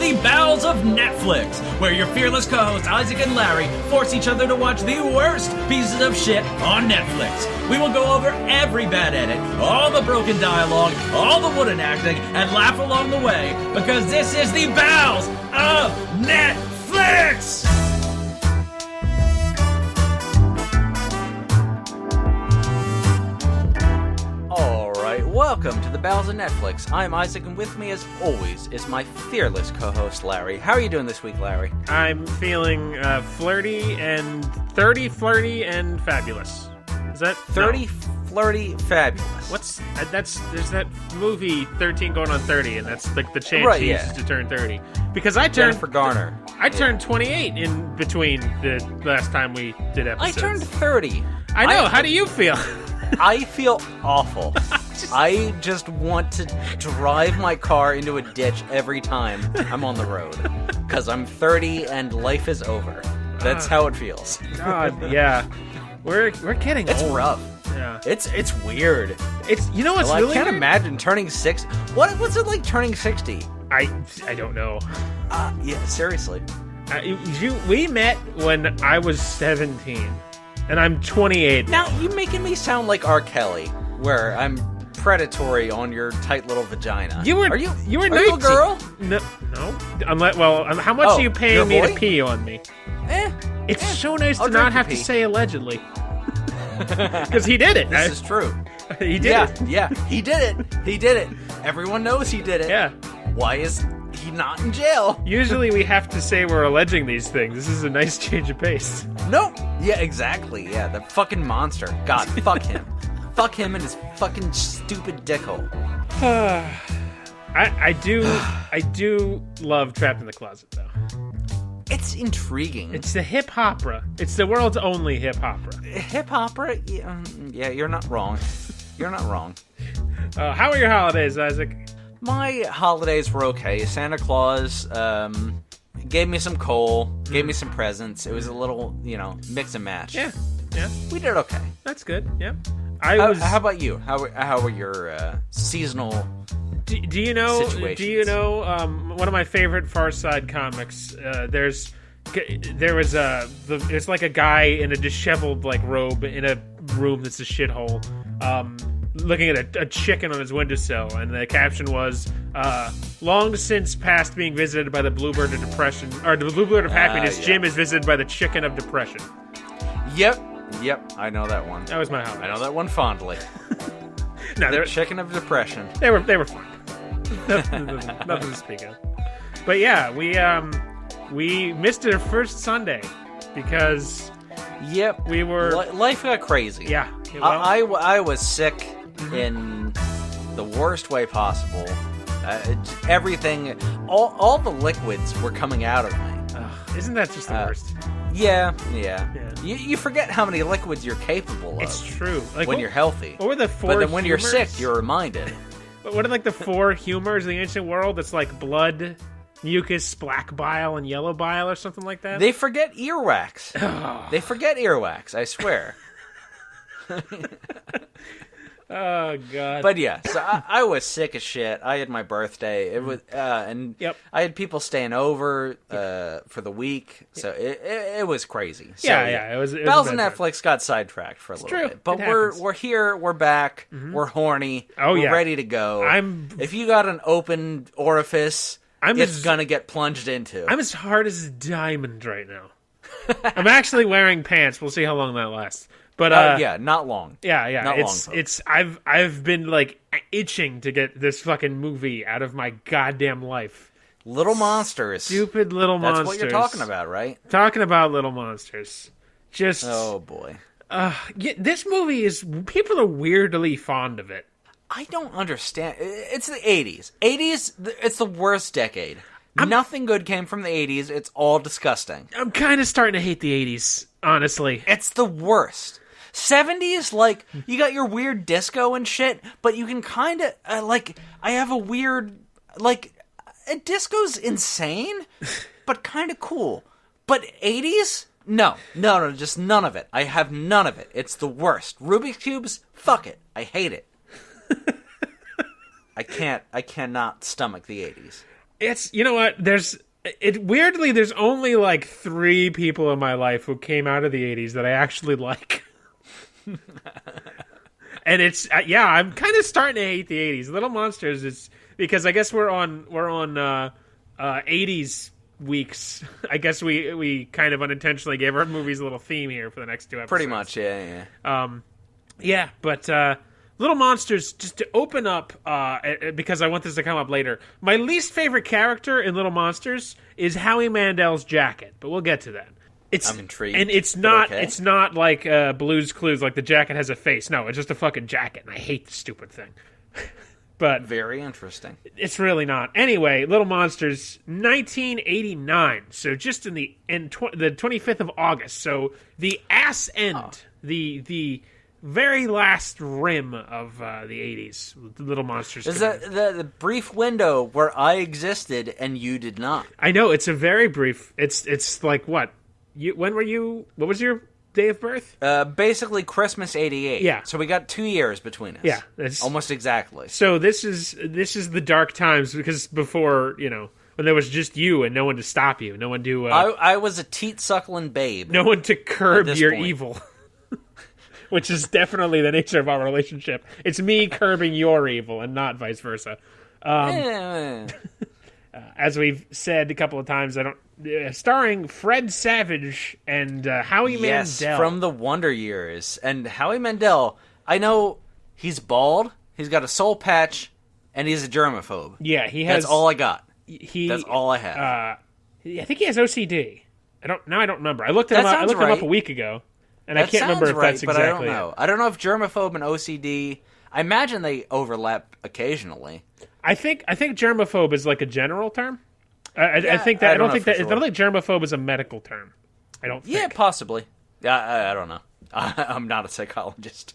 the Bowels of Netflix, where your fearless co-hosts Isaac and Larry force each other to watch the worst pieces of shit on Netflix. We will go over every bad edit, all the broken dialogue, all the wooden acting, and laugh along the way, because this is the Bowels of Netflix! Welcome to the Bowels of Netflix. I'm Isaac, and with me, as always, is my fearless co-host, Larry. How are you doing this week, Larry? I'm feeling flirty and fabulous. Is that 30, flirty, fabulous? There's that movie 13 going on 30, and that's like the chance right, she uses to turn 30. Because I turned Jennifer Garner. I turned 28 in between the last time we did episodes. I turned 30. I know. How do you feel? I feel awful. I just want to drive my car into a ditch every time I'm on the road. Because I'm 30 and life is over. That's how it feels. God, yeah. We're getting It's old. rough. Yeah. It's weird. It's what's I really can't weird? imagine turning 60. What's it like turning 60? I don't know. Yeah, seriously. We met when I was 17. And I'm 28 Now, you're making me sound like R. Kelly, where I'm predatory on your tight little vagina. You were 19. You a girl? No. Unless, how much are you paying me to pee on me? It's so nice to not have to say allegedly. Because he did it. This is true. He did it. Yeah, he did it. He did it. Everyone knows he did it. Yeah. Why is he not in jail? Usually we have to say we're alleging these things. This is a nice change of pace. No. Yeah, exactly. Yeah, the fucking monster. God, fuck him. Fuck him and his fucking stupid dickhole. I do love Trapped in the Closet, though. It's intriguing. It's the hip opera. It's the world's only hip opera. Hip opera? Yeah, you're not wrong. You're not wrong. How are your holidays, Isaac? My holidays were okay. Santa Claus gave me some coal, gave me some presents. It was a little, mix and match. Yeah. We did okay. That's good. Yeah. How about you? How were your seasonal Do you know? situations? Do you know? One of my favorite Far Side comics. It's like a guy in a disheveled robe in a room that's a shithole, looking at a chicken on his windowsill, and the caption was, "Long since past being visited by the bluebird of depression, or the bluebird of happiness, yeah. Jim is visited by the chicken of depression." Yep, I know that one. That was my holiday. I know that one fondly. No, The chicken of depression. They were fun. Nothing to speak of. But yeah, we missed our first Sunday because Yep, we were life got crazy. yeah. I was sick in the worst way possible. Everything, all the liquids were coming out of me. Isn't that just the worst? Yeah. Yeah. You forget how many liquids you're capable of. It's true. When you're healthy. What were the four But then when humors? you're sick, you're reminded. What are the four humors in the ancient world? It's like blood, mucus, black bile, and yellow bile, or something like that. They forget earwax. They forget earwax, I swear. Oh God! But yeah, so I was sick as shit. I had my birthday. It was, and Yep. I had people staying over for the week, so it was crazy. So, Yeah. It was Bells a and bad time. Netflix got sidetracked for a little true. bit, but It we're happens. here. We're back. We're horny. Oh, we're yeah. ready to go. If you got an open orifice, it's gonna get plunged into. I'm as hard as a diamond right now. I'm actually wearing pants. We'll see how long that lasts. But yeah, not long. Yeah. Not long, folks. It's I've been itching to get this fucking movie out of my goddamn life. Little Monsters. Stupid Little Monsters. That's what you're talking about, right? Talking about Little Monsters. Just Oh boy. this movie is people are weirdly fond of it. I don't understand. It's the 80s. 80s, it's the worst decade. Nothing good came from the 80s. It's all disgusting. I'm kind of starting to hate the 80s, honestly. It's the worst. 70s, you got your weird disco and shit, but you can kind of, I have a weird, disco's insane, but kind of cool. But 80s? No, just none of it. I have none of it. It's the worst. Rubik's Cubes? Fuck it. I hate it. I cannot stomach the 80s. It's, you know what? Weirdly, there's only like 3 people in my life who came out of the 80s that I actually like. And it's, I'm kind of starting to hate the 80s. Little Monsters is, because I guess we're on 80s weeks. I guess we kind of unintentionally gave our movies a little theme here for the next 2 episodes. Pretty much, yeah. But Little Monsters, just to open up, because I want this to come up later, my least favorite character in Little Monsters is Howie Mandel's jacket, but we'll get to that. I'm intrigued. And it's not okay. It's not like Blue's Clues, like the jacket has a face. No, it's just a fucking jacket, and I hate the stupid thing. But very interesting. It's really not. Anyway, Little Monsters, 1989. So just in the 25th of August. So the ass end, the very last rim of the 80s. Little Monsters. Is that the brief window where I existed and you did not? I know, it's a very brief. It's like what? What was your day of birth? Basically Christmas 88. Yeah. So we got 2 years between us. Yeah. Almost exactly. So this is the dark times, because before, when there was just you and no one to stop you, no one to... I was a teat-suckling babe. No one to curb your point. evil. Which is definitely the nature of our relationship. It's me curbing your evil and not vice versa. As we've said a couple of times, starring Fred Savage and Howie Mandel from the Wonder Years. And Howie Mandel, I know he's bald, he's got a soul patch, and he's a germaphobe. Yeah, he has. That's all I got. That's all I have. I think he has OCD. I don't remember. I looked him up a week ago, and I can't remember if that's exactly. But I don't know. I don't know if germaphobe and OCD. I imagine they overlap occasionally. I think germaphobe is like a general term. I don't think germaphobe is a medical term. I don't think. Yeah, possibly. Yeah, I don't know. I'm not a psychologist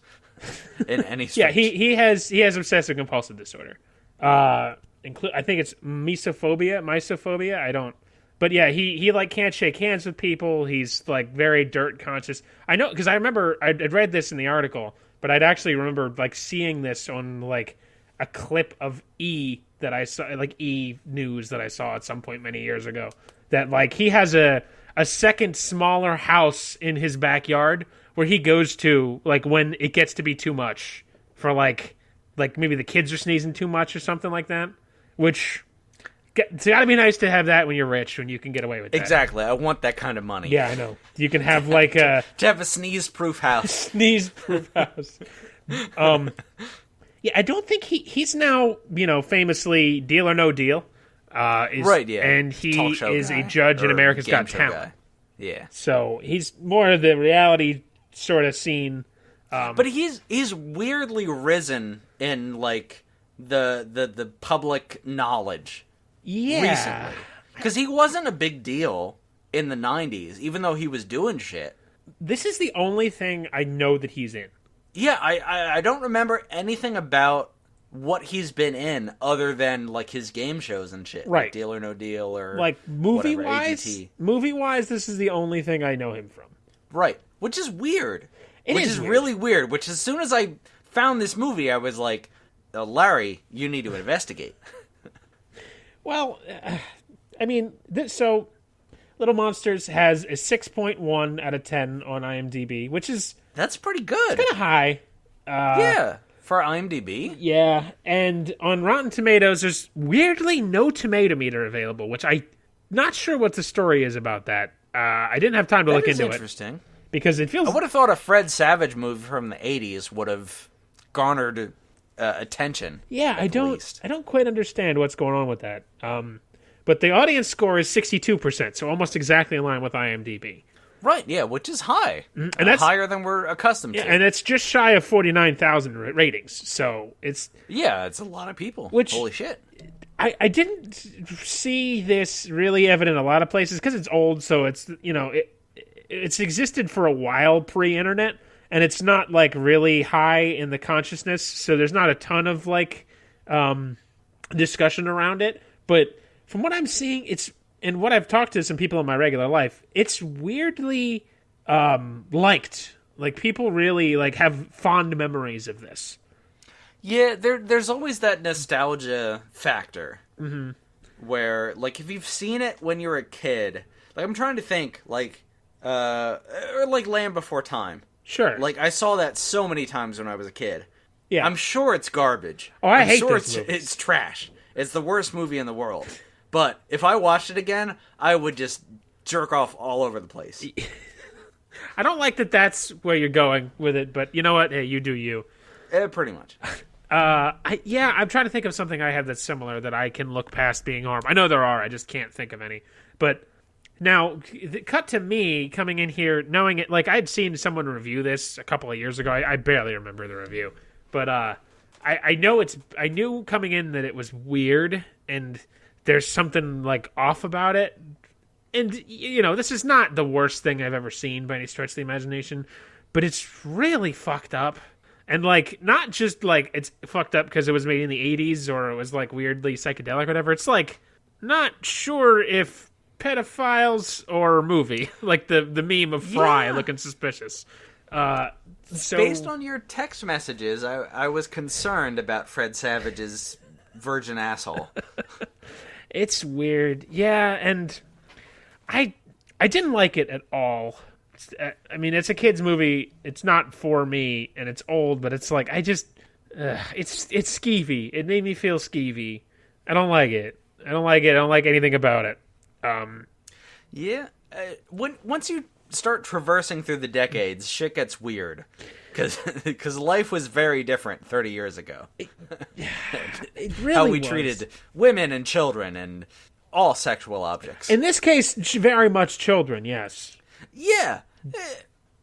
in any stretch. Yeah, he has obsessive compulsive disorder. I think it's misophobia. I don't. But yeah, he like can't shake hands with people. He's like very dirt conscious. I know, because I remember I'd read this in the article, but I'd actually remember like seeing this on like a clip of E that I saw, like E! News that I saw at some point many years ago, that like he has a second smaller house in his backyard where he goes to like when it gets to be too much for like maybe the kids are sneezing too much or something like that, which it's got to be nice to have that when you're rich, when you can get away with that. Exactly. I want that kind of money. Yeah, I know. You can have like a to have a sneeze-proof house. Sneeze-proof house. Yeah, I don't think he's now, famously Deal or No Deal. Right, yeah. And he is a judge in America's Got Talent. Guy. Yeah. So he's more of the reality sort of scene. But he's weirdly risen in, like, the public knowledge recently. Because he wasn't a big deal in the 90s, even though he was doing shit. This is the only thing I know that he's in. Yeah, I don't remember anything about what he's been in other than like his game shows and shit. Right. Like Deal or No Deal or like movie-wise, AGT. Movie-wise, this is the only thing I know him from. Right. Which is weird. It is weird. Really weird. Which as soon as I found this movie, I was like, Larry, you need to investigate. Well, I mean, so Little Monsters has a 6.1 out of 10 on IMDb, which is... That's pretty good. It's kind of high. Yeah, for IMDb. Yeah, and on Rotten Tomatoes, there's weirdly no tomato meter available, which I'm not sure what the story is about that. I didn't have time to look into it. Interesting. Because it feels... I would have thought a Fred Savage movie from the 80s would have garnered attention. Yeah, I don't quite understand what's going on with that. But the audience score is 62%, so almost exactly in line with IMDb. Right, yeah, which is high. And that's higher than we're accustomed to. And it's just shy of 49,000 ratings, so it's... Yeah, it's a lot of people. Holy shit. I didn't see this really evident in a lot of places, because it's old, so it's, it's existed for a while pre-internet, and it's not, like, really high in the consciousness, so there's not a ton of, like, discussion around it, but from what I'm seeing, it's... And what I've talked to some people in my regular life, it's weirdly liked. Like, people really like have fond memories of this. Yeah, there's always that nostalgia factor. Mm-hmm. where, like, if you've seen it when you were a kid, like, I'm trying to think, like, or like Land Before Time. Sure. Like, I saw that so many times when I was a kid. Yeah. I'm sure it's garbage. Oh, I I'm hate sure those movies. It's trash. It's the worst movie in the world. But if I watched it again, I would just jerk off all over the place. I don't like that that's where you're going with it, but you know what? Hey, you do you. Pretty much. I'm trying to think of something I have that's similar that I can look past being harm. I know there are, I just can't think of any. But now, cut to me coming in here, knowing it, like I'd seen someone review this a couple of years ago. I barely remember the review. But I knew coming in that it was weird and there's something like off about it. And, you know, this is not the worst thing I've ever seen by any stretch of the imagination, but it's really fucked up. And, like, not just, like, it's fucked up because it was made in the 80s or it was, like, weirdly psychedelic or whatever. It's, like, not sure if pedophiles or movie. Like, the meme of Fry looking suspicious. Based on your text messages, I was concerned about Fred Savage's virgin asshole. It's weird. Yeah, and I didn't like it at all. I mean, it's a kid's movie. It's not for me, and it's old, but it's like, it's skeevy. It made me feel skeevy. I don't like it. I don't like anything about it. Once you start traversing through the decades, shit gets weird. Because life was very different 30 years ago. It really How we was. treated women and children and all sexual objects. In this case, very much children, yes. Yeah.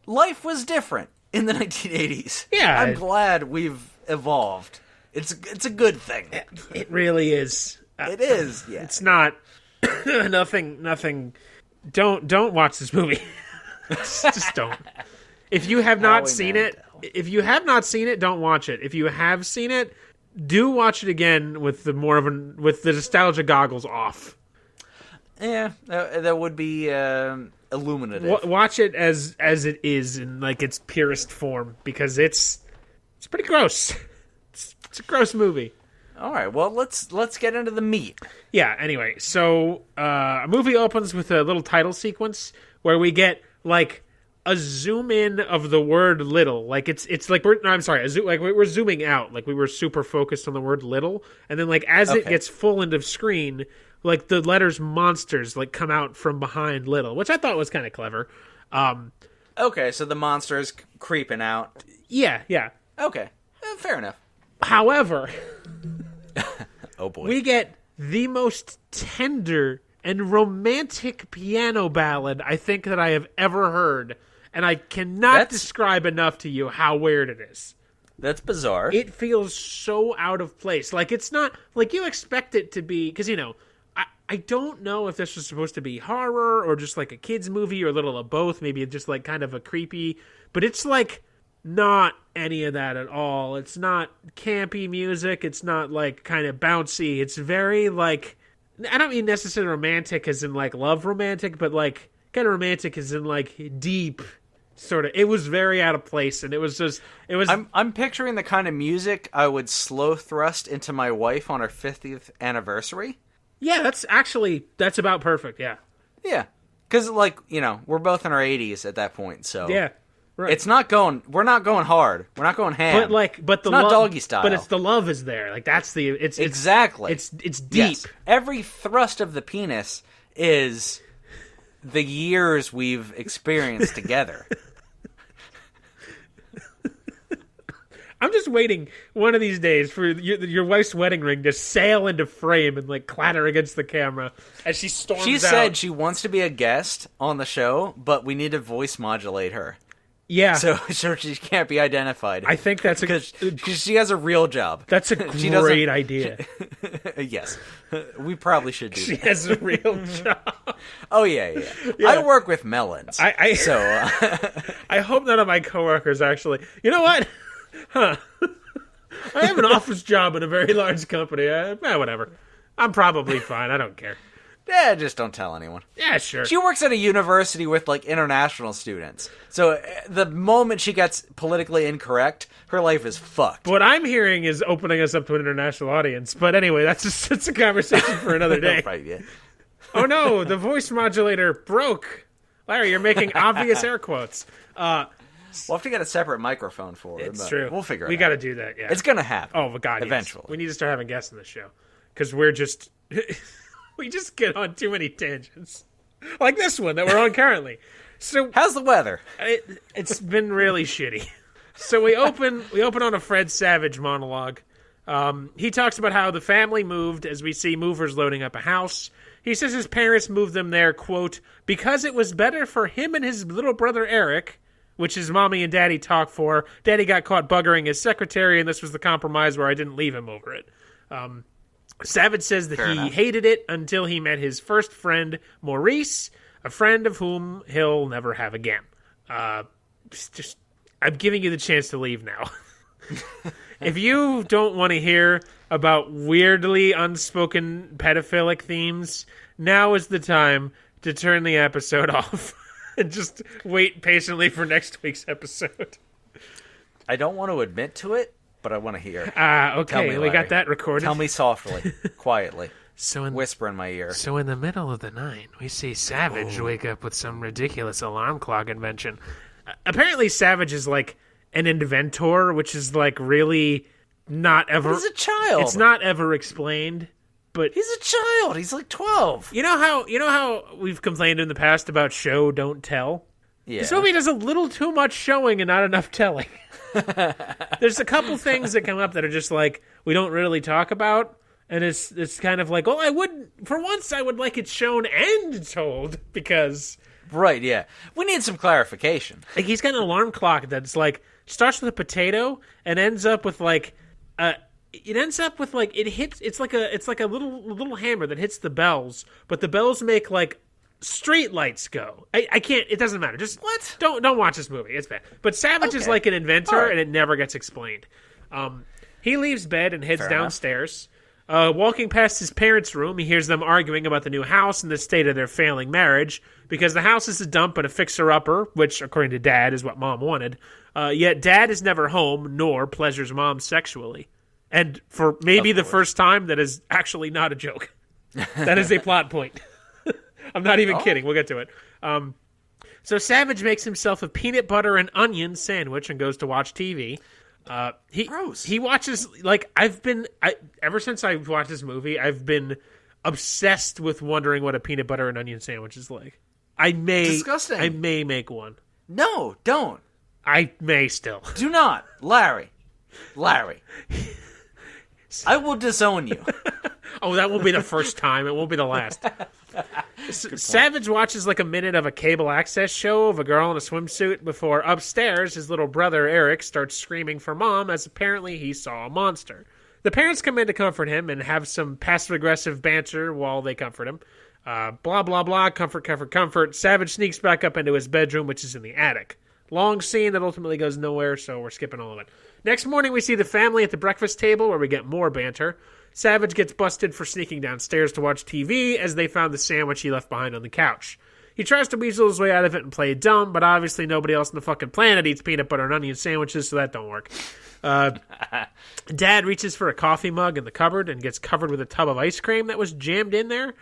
Life was different in the 1980s. Yeah. I'm glad we've evolved. It's a good thing. It really is. It is, yeah. It's not nothing. Don't watch this movie. Just don't. If you have not seen it, don't watch it. If you have seen it, do watch it again with the nostalgia goggles off. Yeah, that would be illuminative. Watch it as it is in like its purest form because it's pretty gross. It's a gross movie. All right, well let's get into the meat. Yeah. Anyway, so a movie opens with a little title sequence where we get like a zoom in of the word little. Like it's like we're zooming out. Like we were super focused on the word little, and then like as it gets full into screen, like the letters monsters like come out from behind little, which I thought was kind of clever. Okay, so the monster is creeping out. Yeah. Okay, fair enough. However, oh boy, we get the most tender and romantic piano ballad I think that I have ever heard. And I cannot describe enough to you how weird it is. That's bizarre. It feels so out of place. Like, it's not... Like, you expect it to be... Because, you know, I don't know if this was supposed to be horror or just, like, a kid's movie or a little of both. Maybe just, like, kind of a creepy... But it's, like, not any of that at all. It's not campy music. It's not, like, kind of bouncy. It's very, like... I don't mean necessarily romantic as in, like, love romantic, but, like, kind of romantic as in, like, deep... Sort of, it was very out of place, and it was. I'm picturing the kind of music I would slow thrust into my wife on her 50th anniversary. Yeah, that's about perfect. Yeah, because like you know we're both in our 80s at that point, so yeah, right. It's not going. We're not going hard. We're not going ham. But the not love, doggy style. But it's the love is there. Like that's the it's exactly. It's deep. Yes. Every thrust of the penis is the years we've experienced together. I'm just waiting one of these days for your wife's wedding ring to sail into frame and like clatter against the camera as she storms out. She said she wants to be a guest on the show, but we need to voice modulate her. Yeah. So she can't be identified. I think that's because she has a real job. That's a great idea. Yes. We probably should do that. She has a real job. Oh, yeah. I work with melons. I hope none of my coworkers actually... You know what? Huh. I have an office job in a very large company. Whatever. I'm probably fine. I don't care. just don't tell anyone. Yeah, sure. She works at a university with, like, international students. So the moment she gets politically incorrect, her life is fucked. What I'm hearing is opening us up to an international audience. But anyway, that's a conversation for another day. Right, yeah. Oh no, the voice modulator broke. Larry, you're making obvious air quotes. We'll have to get a separate microphone for it. It's true. We'll figure it out. We got to do that, yeah. It's going to happen. Oh, my God, eventually. Yes. We need to start having guests on the show. Because we're just... we just get on too many tangents. Like this one that we're on currently. So how's the weather? It's been really shitty. So we open on a Fred Savage monologue. He talks about how the family moved as we see movers loading up a house. He says his parents moved them there, quote, because it was better for him and his little brother Eric, which his mommy and daddy talk for. Daddy got caught buggering his secretary, and this was the compromise where I didn't leave him over it. Savage says that he hated it until he met his first friend, Maurice, a friend of whom he'll never have again. I'm giving you the chance to leave now. If you don't want to hear about weirdly unspoken pedophilic themes, now is the time to turn the episode off and just wait patiently for next week's episode. I don't want to admit to it, but I want to hear. Okay, me, we got that recorded. Tell me softly, quietly. Whisper in my ear. So in the middle of the night, we see Savage wake up with some ridiculous alarm clock invention. Apparently, Savage is like an inventor, which is like really not ever... He's a child. It's not ever explained, but... He's a child. He's like 12. You know how we've complained in the past about show, don't tell? Yeah. This movie does a little too much showing and not enough telling. There's a couple things that come up that are just like, we don't really talk about, and it's kind of like, for once I would like it shown and told, because... Right, yeah. We need some clarification. Like, he's got an alarm clock that's like, starts with a potato and ends up with like, it hits, it's like a little hammer that hits the bells, but the bells make like street lights go. I can't, it doesn't matter. Just what? Don't watch this movie. It's bad. But Savage is like an inventor, and it never gets explained. He leaves bed and heads downstairs. Walking past his parents' room, he hears them arguing about the new house and the state of their failing marriage, because the house is a dump and a fixer-upper, which, according to Dad, is what Mom wanted. Yet Dad is never home, nor pleasures Mom sexually. And for maybe the first time, that is actually not a joke. That is a plot point. I'm not even kidding. We'll get to it. So Savage makes himself a peanut butter and onion sandwich and goes to watch TV. He watches, like, ever since I watched this movie, I've been obsessed with wondering what a peanut butter and onion sandwich is like. Disgusting. I may make one. No, don't. I may still. Do not. Larry. I will disown you. Oh, that will be the first time. It won't be the last. Savage watches like a minute of a cable access show of a girl in a swimsuit before upstairs his little brother Eric starts screaming for Mom, as apparently he saw a monster. The parents come in to comfort him and have some passive-aggressive banter while they comfort him. Blah, blah, blah, comfort. Savage sneaks back up into his bedroom, which is in the attic. Long scene that ultimately goes nowhere, so we're skipping all of it. Next morning, we see the family at the breakfast table, where we get more banter. Savage gets busted for sneaking downstairs to watch TV, as they found the sandwich he left behind on the couch. He tries to weasel his way out of it and play dumb, but obviously nobody else on the fucking planet eats peanut butter and onion sandwiches, so that don't work. Dad reaches for a coffee mug in the cupboard and gets covered with a tub of ice cream that was jammed in there.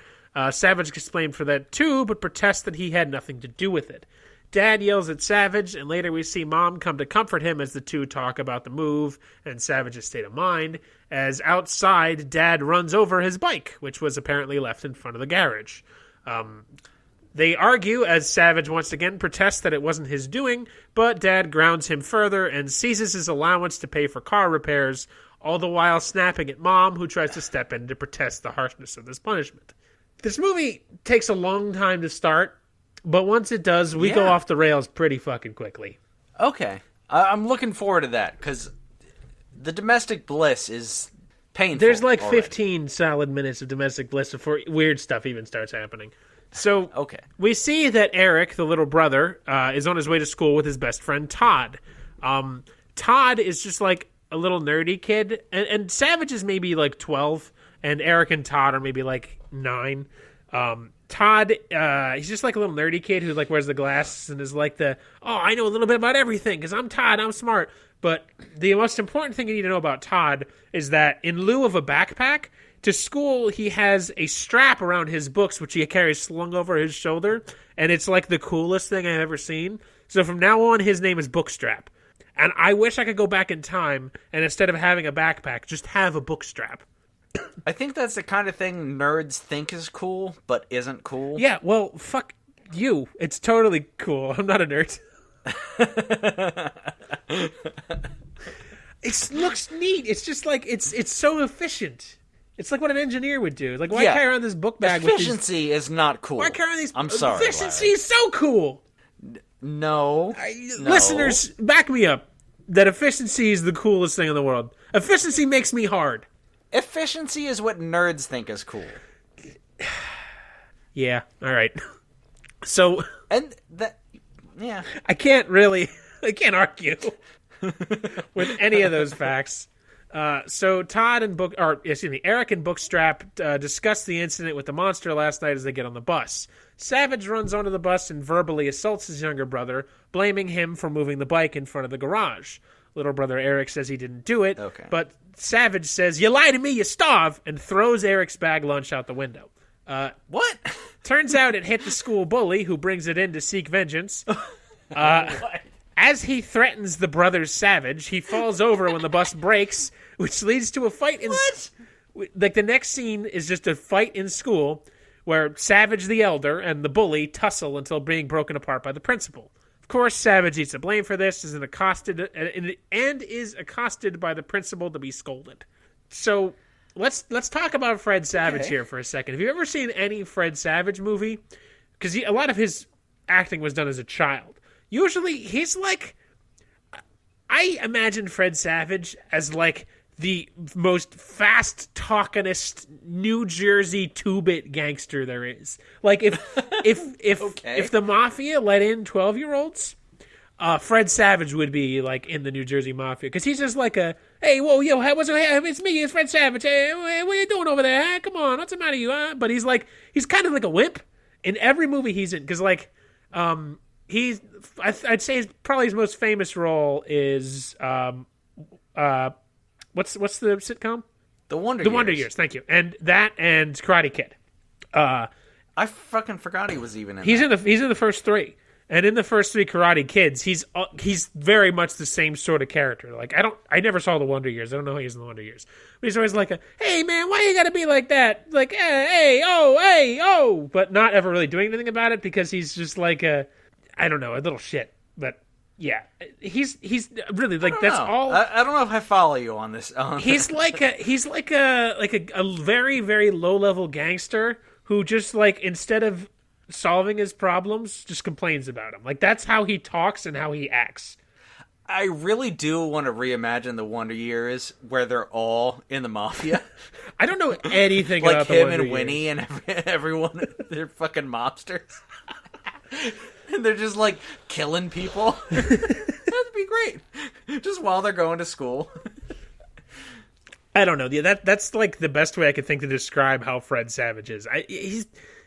Savage gets blamed for that too, but protests that he had nothing to do with it. Dad yells at Savage, and later we see Mom come to comfort him as the two talk about the move and Savage's state of mind, as outside, Dad runs over his bike, which was apparently left in front of the garage. They argue as Savage once again protests that it wasn't his doing, but Dad grounds him further and seizes his allowance to pay for car repairs, all the while snapping at Mom, who tries to step in to protest the harshness of this punishment. This movie takes a long time to start, but once it does, we go off the rails pretty fucking quickly. Okay. I'm looking forward to that, because the domestic bliss is painful. There's like already. 15 solid minutes of domestic bliss before weird stuff even starts happening. So we see that Eric, the little brother, is on his way to school with his best friend, Todd. Todd is just like a little nerdy kid, and Savage is maybe like 12, and Eric and Todd are maybe like 9. Todd, he's just like a little nerdy kid who like wears the glasses and is like I know a little bit about everything because I'm Todd, I'm smart. But the most important thing you need to know about Todd is that in lieu of a backpack, to school he has a strap around his books which he carries slung over his shoulder, and it's like the coolest thing I've ever seen. So from now on, his name is Bookstrap. And I wish I could go back in time and instead of having a backpack, just have a book strap. I think that's the kind of thing nerds think is cool, but isn't cool. Yeah, well, fuck you. It's totally cool. I'm not a nerd. It looks neat. It's just like, it's so efficient. It's like what an engineer would do. Like, why carry around this book bag Efficiency is not cool. Why carry around these... I'm sorry, Efficiency Larry. is so cool. No. Listeners, back me up. That efficiency is the coolest thing in the world. Efficiency makes me hard. Efficiency is what nerds think is cool. Yeah, all right. So... And that... Yeah. I can't argue with any of those facts. So Eric and Bookstrap discuss the incident with the monster last night as they get on the bus. Savage runs onto the bus and verbally assaults his younger brother, blaming him for moving the bike in front of the garage. Little brother Eric says he didn't do it, but Savage says, "You lie to me, you starve," and throws Eric's bag lunch out the window. What? Turns out it hit the school bully, who brings it in to seek vengeance. As he threatens the brothers Savage, he falls over when the bus breaks, which leads to a fight in... What? Like, the next scene is just a fight in school where Savage the elder and the bully tussle until being broken apart by the principal. Of course, Savage eats the blame for this, is accosted by the principal to be scolded. So... Let's talk about Fred Savage here for a second. Have you ever seen any Fred Savage movie? Because a lot of his acting was done as a child. Usually, he's like... I imagine Fred Savage as like the most fast-talkingest New Jersey 2-bit gangster there is. Like, if the Mafia let in 12-year-olds... Fred Savage would be like in the New Jersey Mafia because he's just like hey, whoa, yo, it's me, it's Fred Savage. Hey, what are you doing over there? Hey, come on, what's the matter with you? But he's kind of like a wimp in every movie he's in because I'd say probably his most famous role is what's the sitcom? The Wonder Years. The Wonder Years, thank you, and Karate Kid. I fucking forgot he was even in. He's in the first three. And in the first three Karate Kids, he's very much the same sort of character. Like I never saw the Wonder Years. I don't know how he's in the Wonder Years. But he's always like hey man, why you gotta be like that? Like hey, oh, but not ever really doing anything about it because he's just like a little shit. But yeah, he's really like that's all. I don't know if I follow you on this. He's like a very very low level gangster who just like instead of solving his problems, just complains about him. Like, that's how he talks and how he acts. I really do want to reimagine the Wonder Years where they're all in the Mafia. I don't know anything like about him the Wonder and Years. Winnie and everyone. They're fucking mobsters. And they're just, like, killing people. That'd be great. Just while they're going to school. I don't know. Yeah, that's, like, the best way I could think to describe how Fred Savage is.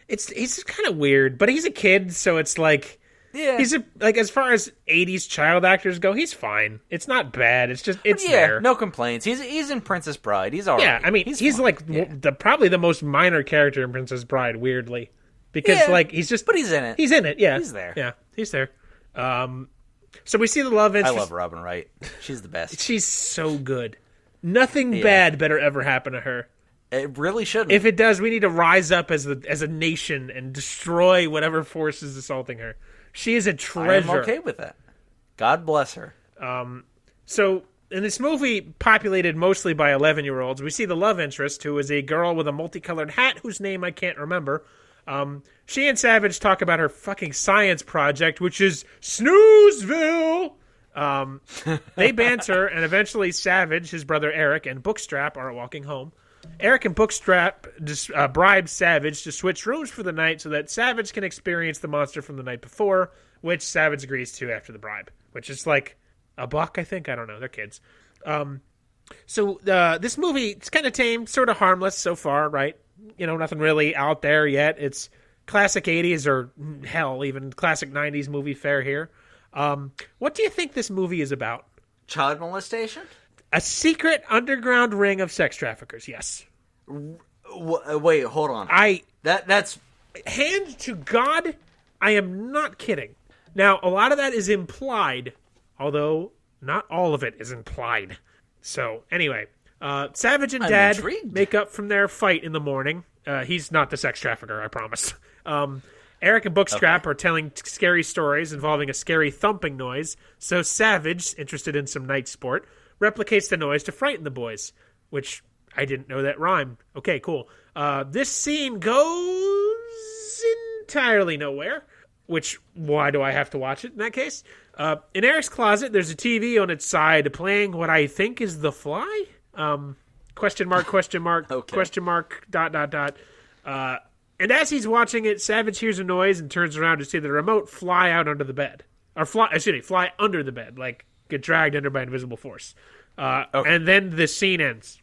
He's kind of weird, but he's a kid, so it's like... Yeah. He's as far as 80s child actors go, he's fine. It's not bad. It's just, there. No complaints. He's in Princess Bride. He's all right. Yeah, I mean, he's like probably the most minor character in Princess Bride, weirdly. Because, he's just... But he's in it. He's in it, yeah. He's there. Yeah, he's there. So we see the love interest. I love Robin Wright. She's the best. She's so good. Nothing bad better ever happen to her. It really shouldn't. If it does, we need to rise up as a nation and destroy whatever force is assaulting her. She is a treasure. I'm okay with that. God bless her. So, in this movie, populated mostly by 11-year-olds, we see the love interest, who is a girl with a multicolored hat whose name I can't remember. She and Savage talk about her fucking science project, which is Snoozeville. They banter, and eventually Savage, his brother Eric, and Bookstrap are walking home. Eric and Bookstrap bribe Savage to switch rooms for the night so that Savage can experience the monster from the night before, which Savage agrees to after the bribe, which is like $1, I think. I don't know. They're kids. So this movie, it's kind of tame, sort of harmless so far, right? nothing really out there yet. It's classic 80s or hell, even classic 90s movie fare here. What do you think this movie is about? Child molestation? A secret underground ring of sex traffickers, yes. Wait, hold on. That's... Hand to God, I am not kidding. Now, a lot of that is implied, although not all of it is implied. So, anyway, Savage and Dad make up from their fight in the morning. He's not the sex trafficker, I promise. Eric and Bookstrap are telling scary stories involving a scary thumping noise, so Savage, interested in some night sport, replicates the noise to frighten the boys, which I didn't know that rhymed. Okay, cool. This scene goes entirely nowhere, which, why do I have to watch it in that case? In Eric's closet, there's a TV on its side playing what I think is The Fly? Question mark, question mark, okay. Question mark, ... And as he's watching it, Savage hears a noise and turns around to see the remote fly out under the bed. Or fly under the bed, like get dragged under by invisible force. And then the scene ends.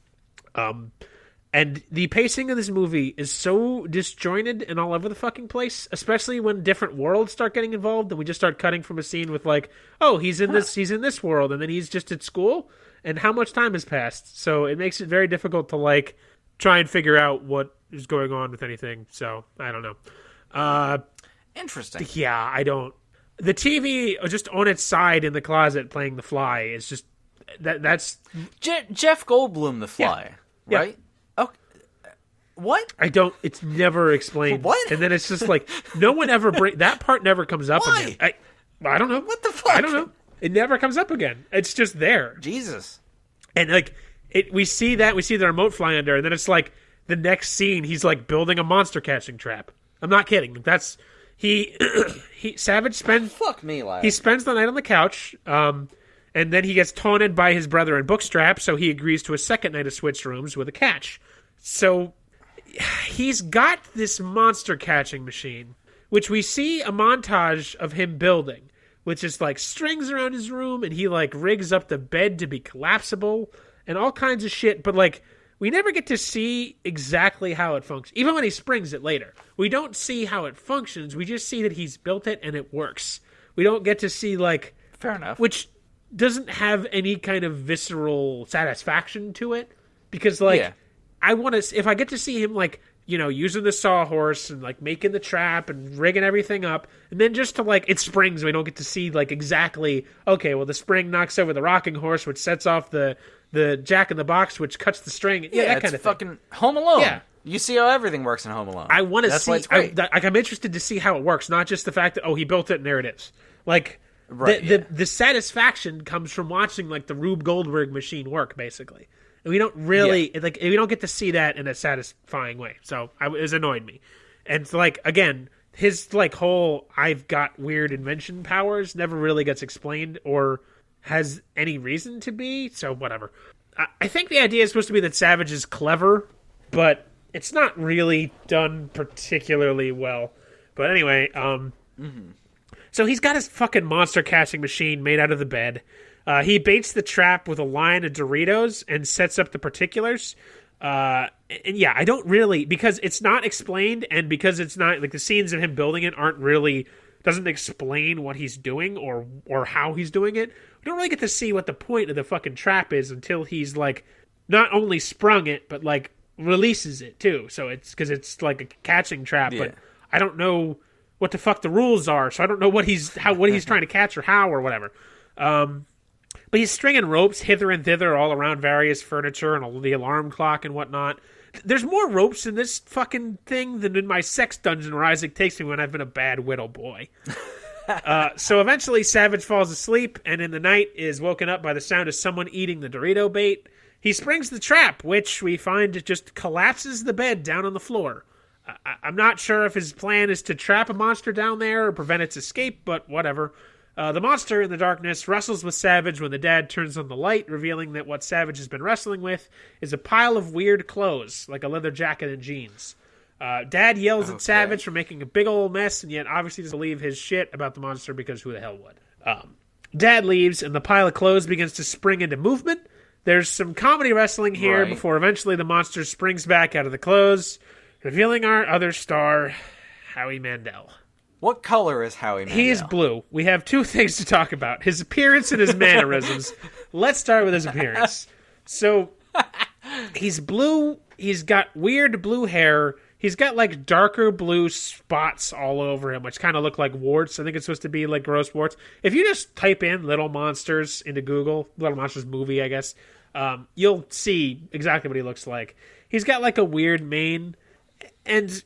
And the pacing of this movie is so disjointed and all over the fucking place, especially when different worlds start getting involved and we just start cutting from a scene with like, oh, he's in this world, and then he's just at school, and how much time has passed. So it makes it very difficult to like try and figure out what is going on with anything. So I don't know. Interesting. Yeah, I don't. The TV just on its side in the closet playing The Fly is just that's Jeff Goldblum, The Fly, yeah. right? Okay. What? I don't. It's never explained. What? And then it's just like no one ever that part never comes up Why? again. I don't know. What the fuck? I don't know. It never comes up again. It's just there. Jesus. And like we see the remote fly under, and then it's like the next scene he's like building a monster catching trap. I'm not kidding. That's Savage spends. Fuck me, lad. He spends the night on the couch. And then he gets taunted by his brother and Bookstrap, so he agrees to a second night of switched rooms with a catch. So he's got this monster catching machine, which we see a montage of him building, which is like strings around his room, and he like rigs up the bed to be collapsible and all kinds of shit. But like we never get to see exactly how it functions, even when he springs it later. We don't see how it functions. We just see that he's built it and it works. We don't get to see like... Fair enough. Which doesn't have any kind of visceral satisfaction to it, because like I want to, if I get to see him like, using the sawhorse and like making the trap and rigging everything up, and then just to like it springs, we don't get to see like exactly, okay, well the spring knocks over the rocking horse, which sets off the jack in the box, which cuts the string. That kind of fucking thing. Home Alone. Yeah. You see how everything works in Home Alone. I want to see. Why it's great. I'm interested to see how it works, not just the fact that he built it and there it is. Like right, the satisfaction comes from watching like the Rube Goldberg machine work, basically. And we don't really we don't get to see that in a satisfying way. So it annoyed me. And like again, his like whole I've got weird invention powers never really gets explained or has any reason to be. So whatever. I think the idea is supposed to be that Savage is clever, but it's not really done particularly well. But anyway, So he's got his fucking monster catching machine made out of the bed. He baits the trap with a line of Doritos and sets up the particulars. And yeah, I don't really, because it's not explained, and because it's not, like the scenes of him building it doesn't explain what he's doing or how he's doing it. We don't really get to see what the point of the fucking trap is until he's like, not only sprung it, but like releases it too. So it's, because it's like a catching trap, but I don't know what the fuck the rules are, so I don't know what he's trying to catch or how or whatever. But he's stringing ropes hither and thither all around various furniture and the alarm clock and whatnot. There's more ropes in this fucking thing than in my sex dungeon where Isaac takes me when I've been a bad widow boy. So eventually Savage falls asleep and in the night is woken up by the sound of someone eating the Dorito bait. He springs the trap, which we find just collapses the bed down on the floor. I'm not sure if his plan is to trap a monster down there or prevent its escape, but whatever. The monster in the darkness wrestles with Savage when the dad turns on the light, revealing that what Savage has been wrestling with is a pile of weird clothes, like a leather jacket and jeans. Dad yells at Savage for making a big old mess, and yet obviously doesn't believe his shit about the monster because who the hell would? Dad leaves, and the pile of clothes begins to spring into movement. There's some comedy wrestling here before eventually the monster springs back out of the clothes. Revealing our other star, Howie Mandel. What color is Howie Mandel? He is blue. We have two things to talk about. His appearance and his mannerisms. Let's start with his appearance. So, he's blue. He's got weird blue hair. He's got, like, darker blue spots all over him, which kind of look like warts. I think it's supposed to be, like, gross warts. If you just type in Little Monsters into Google, Little Monsters movie, I guess, you'll see exactly what he looks like. He's got, like, a weird mane. And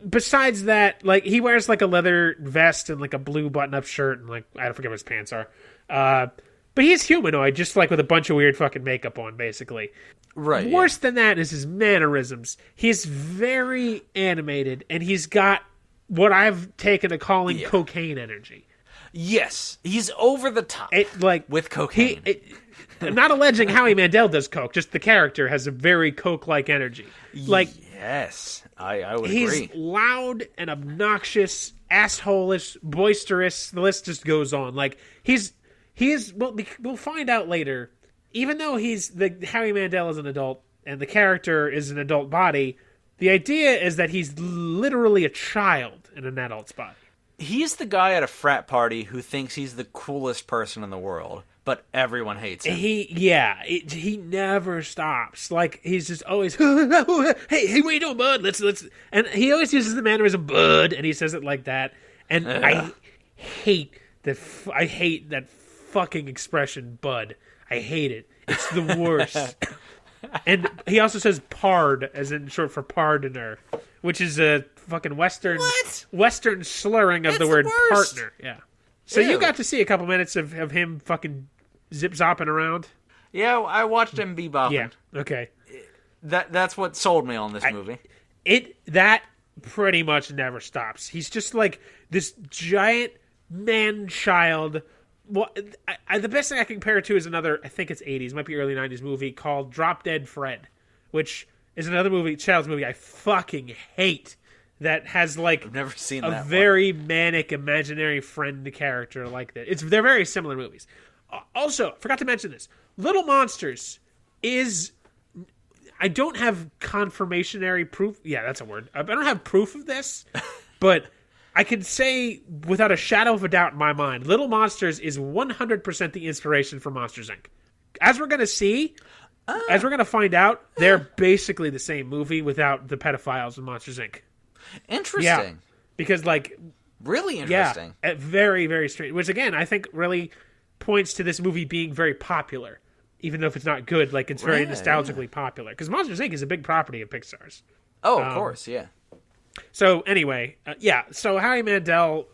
besides that, like, he wears, like, a leather vest and, like, a blue button-up shirt. And, like, I forget what his pants are. But he's humanoid, just, like, with a bunch of weird fucking makeup on, basically. Right. Worse than that is his mannerisms. He's very animated, and he's got what I've taken to calling cocaine energy. Yes, he's over the top. With cocaine. I'm not alleging Howie Mandel does coke. Just the character has a very coke-like energy. Like, yes, I would he's agree. He's loud and obnoxious, asshole-ish, boisterous. The list just goes on. Like, he's. Well, we'll find out later. Even though Howie Mandel is an adult and the character is an adult body, the idea is that he's literally a child in an adult's body. He's the guy at a frat party who thinks he's the coolest person in the world, but everyone hates him. He never stops. Like, he's just always, hey, what you doing, bud? Let's, and he always uses the mannerism, bud, and he says it like that. And I hate that fucking expression, bud. I hate it. It's the worst. And he also says pard, as in short for pardoner, which is a fucking Western slurring of the word partner. Yeah. So you got to see a couple minutes of him fucking zip-zopping around? Yeah, I watched him bebopping. Yeah, okay. That's what sold me on this movie. That pretty much never stops. He's just like this giant man-child. Well, the best thing I can compare it to is another, I think it's 80s, might be early 90s movie called Drop Dead Fred, which is another child's movie I fucking hate that has, like, I've never seen a that very manic imaginary friend character like that. They're very similar movies. Also, forgot to mention this. Little Monsters is... I don't have confirmationary proof. Yeah, that's a word. I don't have proof of this, but... I can say, without a shadow of a doubt in my mind, Little Monsters is 100% the inspiration for Monsters, Inc. As we're going to see, as we're going to find out, they're basically the same movie without the pedophiles in Monsters, Inc. Interesting. Yeah, because, like... Really interesting. Yeah, very, very strange. Which, again, I think really points to this movie being very popular. Even though if it's not good, like, it's very nostalgically popular. Because Monsters, Inc. is a big property of Pixar's. Oh, of course, yeah. So anyway, so Howie Mandel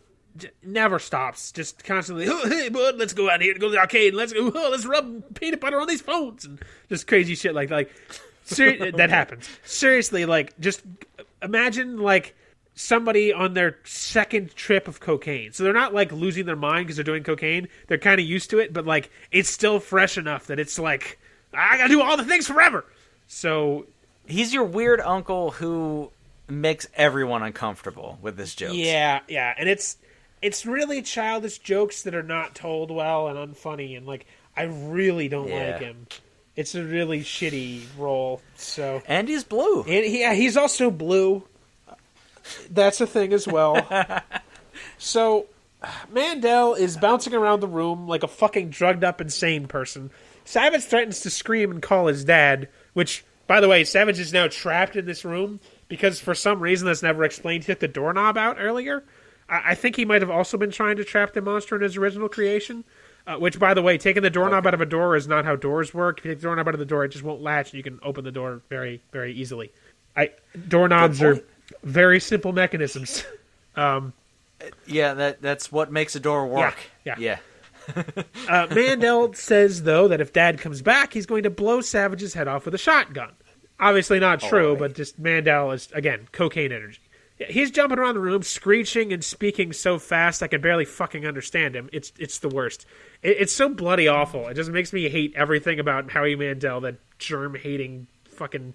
never stops, just constantly, oh, hey, bud, let's go out here and go to the arcade, and let's rub peanut butter on these phones, and just crazy shit like that happens. Seriously, like, just imagine, like, somebody on their second trip of cocaine. So they're not, like, losing their mind because they're doing cocaine. They're kind of used to it, but, like, it's still fresh enough that it's like, I gotta do all the things forever. So... He's your weird uncle who... makes everyone uncomfortable with his jokes. Yeah, and it's really childish jokes that are not told well and unfunny, and like I really don't like him. It's a really shitty role. So and he's blue. And he's also blue. That's a thing as well. So Mandel is bouncing around the room like a fucking drugged up insane person. Savage threatens to scream and call his dad, which, by the way, Savage is now trapped in this room. Because for some reason that's never explained, he took the doorknob out earlier. I think he might have also been trying to trap the monster in his original creation. Which, by the way, taking the doorknob out of a door is not how doors work. If you take the doorknob out of the door, it just won't latch, and you can open the door very, very easily. Doorknobs are very simple mechanisms. That's what makes a door work. Yeah. Mandel says, though, that if Dad comes back, he's going to blow Savage's head off with a shotgun. Obviously not true, but just Mandel is, again, cocaine energy. Yeah, he's jumping around the room, screeching and speaking so fast I can barely fucking understand him. It's the worst. It's so bloody awful. It just makes me hate everything about Howie Mandel, that germ-hating fucking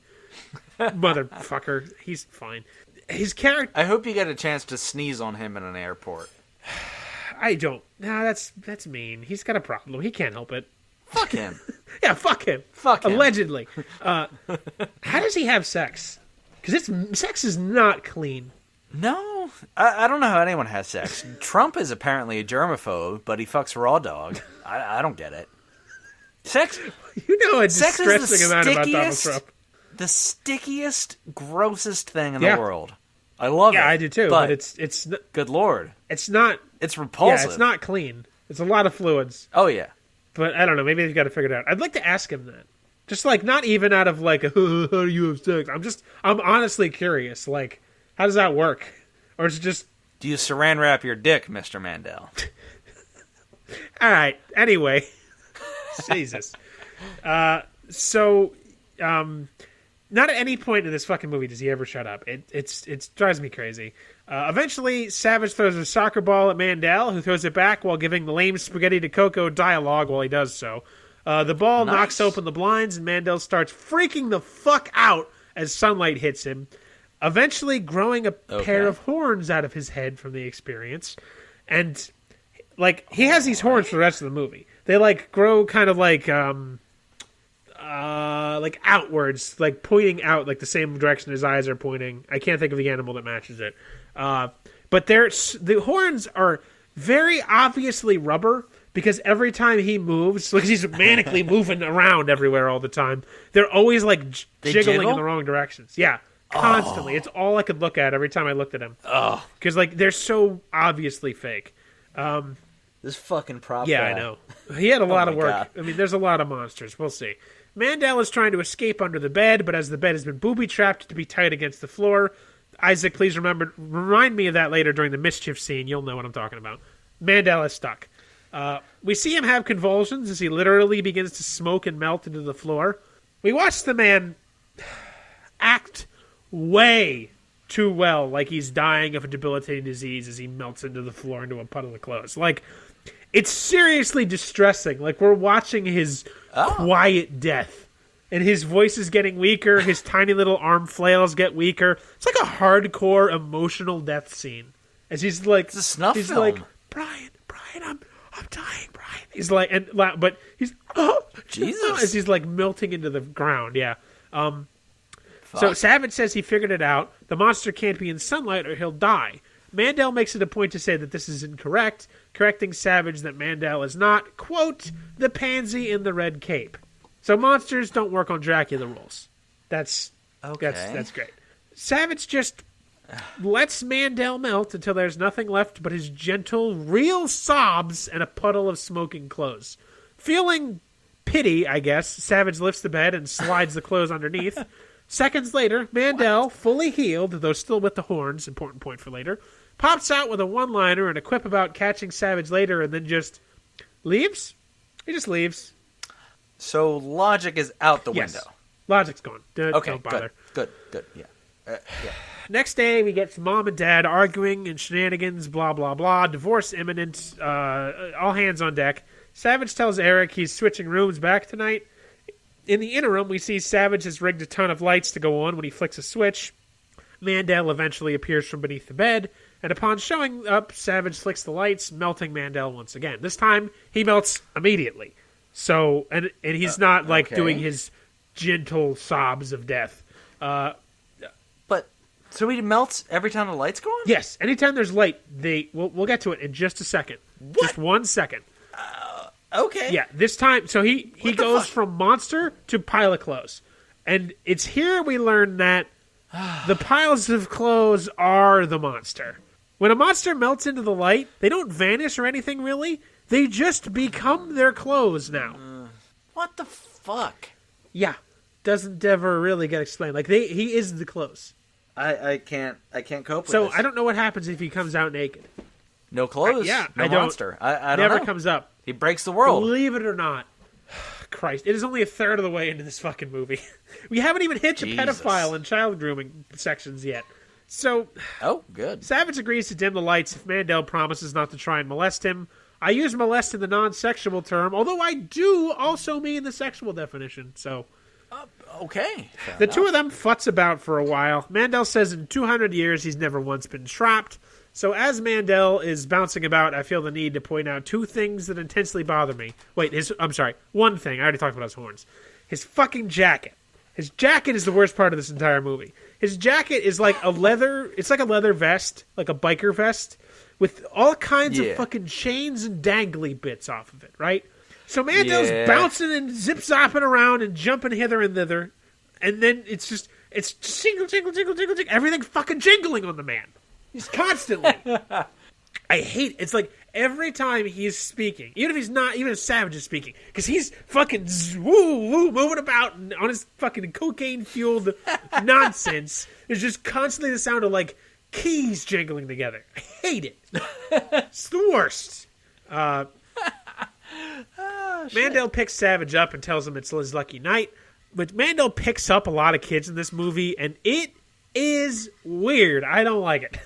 motherfucker. He's fine. His character... I hope you get a chance to sneeze on him in an airport. I don't. Nah, that's mean. He's got a problem. He can't help it. Fuck him. Yeah, fuck him. Fuck him. Allegedly. How does he have sex? Because sex is not clean. No, I don't know how anyone has sex. Trump is apparently a germaphobe, but he fucks raw dog. I don't get it. Sex, You know a sex distressing is the amount about Donald stickiest, Trump. the stickiest, grossest thing in Yeah. the world. I love it. Yeah, I do too. But it's good lord, it's not. it's repulsive. Yeah, it's not clean. It's a lot of fluids. Oh yeah. But I don't know. Maybe they've got to figure it out. I'd like to ask him that. Just like not even out of like, how do you have sex? I'm honestly curious. Like, how does that work? Or is it just Do you saran wrap your dick, Mr. Mandel? all right? Anyway, Jesus. Not at any point in this fucking movie does he ever shut up. It drives me crazy. Eventually, Savage throws a soccer ball at Mandel, who throws it back while giving the lame spaghetti to Coco dialogue while he does so. The ball knocks open the blinds, and Mandel starts freaking the fuck out as sunlight hits him, eventually growing a pair of horns out of his head from the experience. And, like, he has these horns for the rest of the movie. They, like, grow kind of like outwards, like pointing out, like the same direction his eyes are pointing. I can't think of the animal that matches it. But the horns are very obviously rubber because every time he moves, like he's manically moving around everywhere all the time, they're always like jiggling in the wrong directions. Yeah, constantly. It's all I could look at every time I looked at him. Oh, because like they're so obviously fake. This fucking prop. Yeah, guy. I know. He had a lot of work. God. I mean, there's a lot of monsters. We'll see. Mandel is trying to escape under the bed, but as the bed has been booby-trapped to be tight against the floor, Isaac, please remind me of that later during the mischief scene. You'll know what I'm talking about. Mandel is stuck. We see him have convulsions as he literally begins to smoke and melt into the floor. We watch the man act way too well like he's dying of a debilitating disease as he melts into the floor into a puddle of clothes. Like, it's seriously distressing. Like, we're watching his quiet death. And his voice is getting weaker. His tiny little arm flails get weaker. It's like a hardcore emotional death scene. As he's like, it's a snuff he's film. like, Brian, I'm dying, Brian. He's like, but he's, Jesus. as he's like melting into the ground. Yeah. So Savage says he figured it out. The monster can't be in sunlight or he'll die. Mandel makes it a point to say that this is incorrect, correcting Savage that Mandel is not, quote, the pansy in the red cape. So monsters don't work on Dracula rules. That's great. Savage just lets Mandel melt until there's nothing left but his gentle, real sobs and a puddle of smoking clothes. Feeling pity, I guess, Savage lifts the bed and slides the clothes underneath. Seconds later, Mandel, fully healed, though still with the horns, important point for later, pops out with a one-liner and a quip about catching Savage later and then just leaves? He just leaves. So logic is out the window. Logic's gone. Okay, Don't bother. Good. Yeah. Yeah. Next day, we get Mom and Dad arguing and shenanigans, blah, blah, blah. Divorce imminent. All hands on deck. Savage tells Eric he's switching rooms back tonight. In the interim, we see Savage has rigged a ton of lights to go on when he flicks a switch. Mandel eventually appears from beneath the bed, and upon showing up, Savage flicks the lights, melting Mandel once again. This time, he melts immediately. So, and he's not doing his gentle sobs of death. But so he melts every time the lights go on? Yes, anytime there's light, we'll get to it in just a second. What? Just 1 second. Okay. Yeah, this time, so he goes from monster to pile of clothes. And it's here we learn that the piles of clothes are the monster. When a monster melts into the light, they don't vanish or anything really. They just become their clothes now. What the fuck? Yeah. Doesn't ever really get explained. Like, he is the clothes. I can't cope with So this. I don't know what happens if he comes out naked. No clothes. Yeah, no I don't. monster. I don't Never know. comes up. He breaks the world. Believe it or not. Christ, it is only a third of the way into this fucking movie. We haven't even hit the pedophile and child grooming sections yet. So, good. Savage agrees to dim the lights if Mandel promises not to try and molest him. I use molest in the non-sexual term, although I do also mean the sexual definition, so... Okay. The two of them futz about for a while. Mandel says in 200 years he's never once been trapped. So as Mandel is bouncing about, I feel the need to point out two things that intensely bother me. One thing. I already talked about his horns. His fucking jacket. His jacket is the worst part of this entire movie. His jacket is like a leather. It's like a leather vest, like a biker vest, with all kinds of fucking chains and dangly bits off of it. Right. So Mandel's bouncing and zip-zopping around and jumping hither and thither, and then it's just jingle, jingle, jingle, jingle, jingle, everything fucking jingling on the man. He's constantly. I hate it. It's like every time he's speaking, even if Savage is speaking, because he's fucking moving about on his fucking cocaine-fueled nonsense. There's just constantly the sound of like keys jingling together. I hate it. It's the worst. Mandel picks Savage up and tells him it's his lucky night. But Mandel picks up a lot of kids in this movie, and it is weird. I don't like it.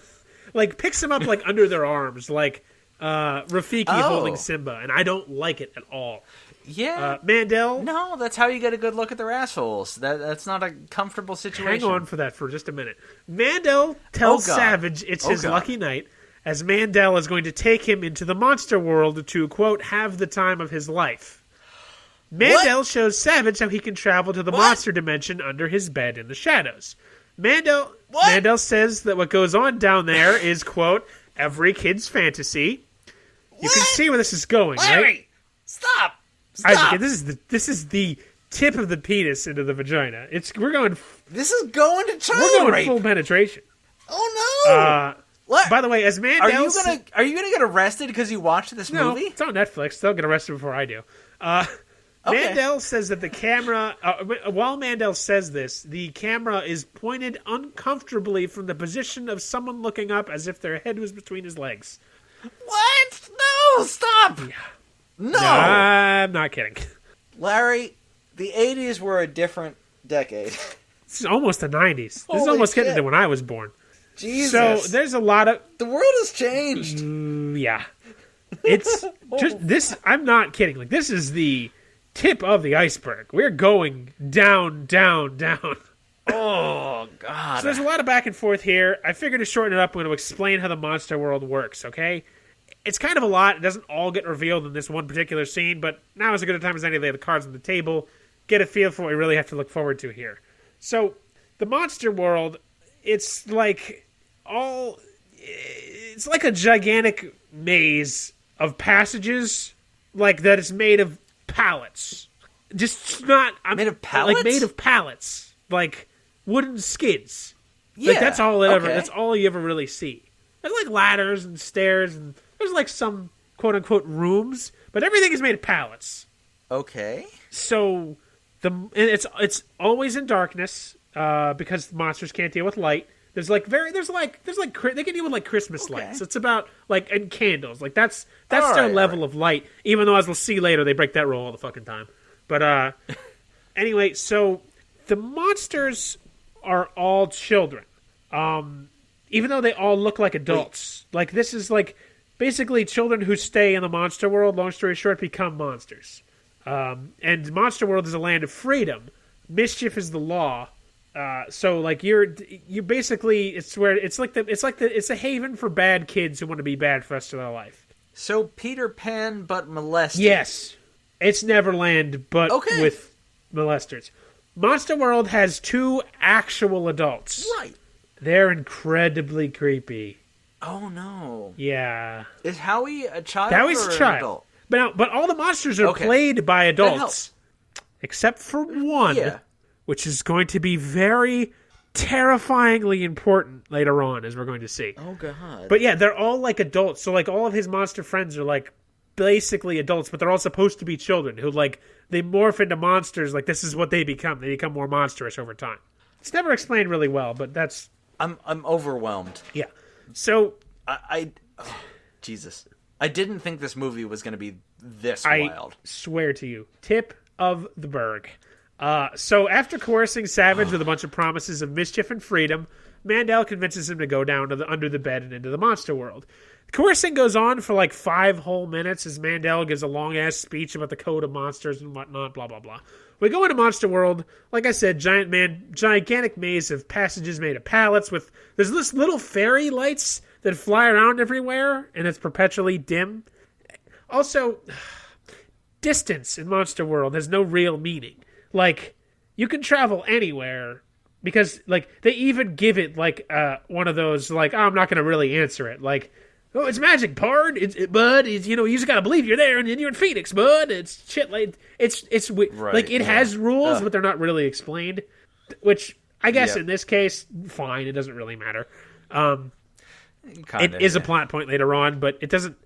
Like, picks him up, like, under their arms, like Rafiki holding Simba, and I don't like it at all. Yeah. Mandel... No, that's how you get a good look at their assholes. That's not a comfortable situation. Hang on for that for just a minute. Mandel tells Savage it's his lucky night, as Mandel is going to take him into the monster world to, quote, have the time of his life. Mandel shows Savage how he can travel to the monster dimension under his bed in the shadows. Mandel says that what goes on down there is, quote, every kid's fantasy. You can see where this is going, Larry, right? Stop! Isaac, this is the tip of the penis into the vagina. This is going to child We're going rape. full penetration. Oh no! By the way, as Mandel, are you gonna get arrested because you watched this movie? It's on Netflix. They'll get arrested before I do. Mandel says that the camera, while Mandel says this, the camera is pointed uncomfortably from the position of someone looking up as if their head was between his legs. What? No! Stop! Yeah. No! I'm not kidding. Larry, the 80s were a different decade. It's almost the 90s. This is almost getting to when I was born. Jesus. So there's a lot of... The world has changed. Yeah. It's just this... I'm not kidding. Like, this is the tip of the iceberg. We're going down, down, down. Oh, God. So there's a lot of back and forth here. I figured to shorten it up, I'm going to explain how the monster world works, okay? It's kind of a lot. It doesn't all get revealed in this one particular scene, but now is as good a time as any to lay the cards on the table, get a feel for what we really have to look forward to here. So, the monster world, it's like it's like a gigantic maze of passages, like that is made of pallets. Just not... Made of pallets? Like, made of pallets. Like, wooden skids. Yeah. Like, that's all you ever really see. There's, like, ladders and stairs, and there's, like, some quote-unquote rooms, but everything is made of pallets. Okay. So, it's always in darkness, because the monsters can't deal with light. They can deal with, like, Christmas lights. It's about, like, and candles. Like, that's their level of light, even though, as we'll see later, they break that rule all the fucking time. But, anyway, so the monsters are all children. Even though they all look like adults. Wait. Like, this is, like, basically children who stay in the monster world, long story short, become monsters. And monster world is a land of freedom. Mischief is the law. So, like, you're basically, it's a haven for bad kids who want to be bad for the rest of their life. So, Peter Pan, but molested. Yes. It's Neverland, but with molesters. Monster World has 2 actual adults. Right. They're incredibly creepy. Oh, no. Yeah. Is Howie a child Howie's or a child. an adult? But all the monsters are played by adults. Except for one, which is going to be very terrifyingly important later on, as we're going to see. Oh, God. But yeah, they're all like adults. So, like, all of his monster friends are, like, basically adults, but they're all supposed to be children who, like, they morph into monsters. Like, this is what they become. They become more monstrous over time. It's never explained really well, but that's... I'm overwhelmed. Yeah. So... Jesus. I didn't think this movie was going to be this wild. I swear to you. Tip of the berg. So after coercing Savage with a bunch of promises of mischief and freedom, Mandel convinces him to go down to under the bed and into the monster world. Coercing goes on for like 5 whole minutes as Mandel gives a long-ass speech about the code of monsters and whatnot, blah, blah, blah. We go into Monster World. Like I said, gigantic maze of passages made of pallets with... There's this little fairy lights that fly around everywhere, and it's perpetually dim. Also, distance in Monster World has no real meaning. Like, you can travel anywhere, because like they even give it like one of those like, oh, I'm not going to really answer it, like, oh, it's magic, bud. Bud. It's, you just gotta believe you're there, and then you're in Phoenix, bud. It's shit like it's Right, like it has rules, but they're not really explained. Which I guess in this case, fine. It doesn't really matter. It is a plot point later on, but it doesn't.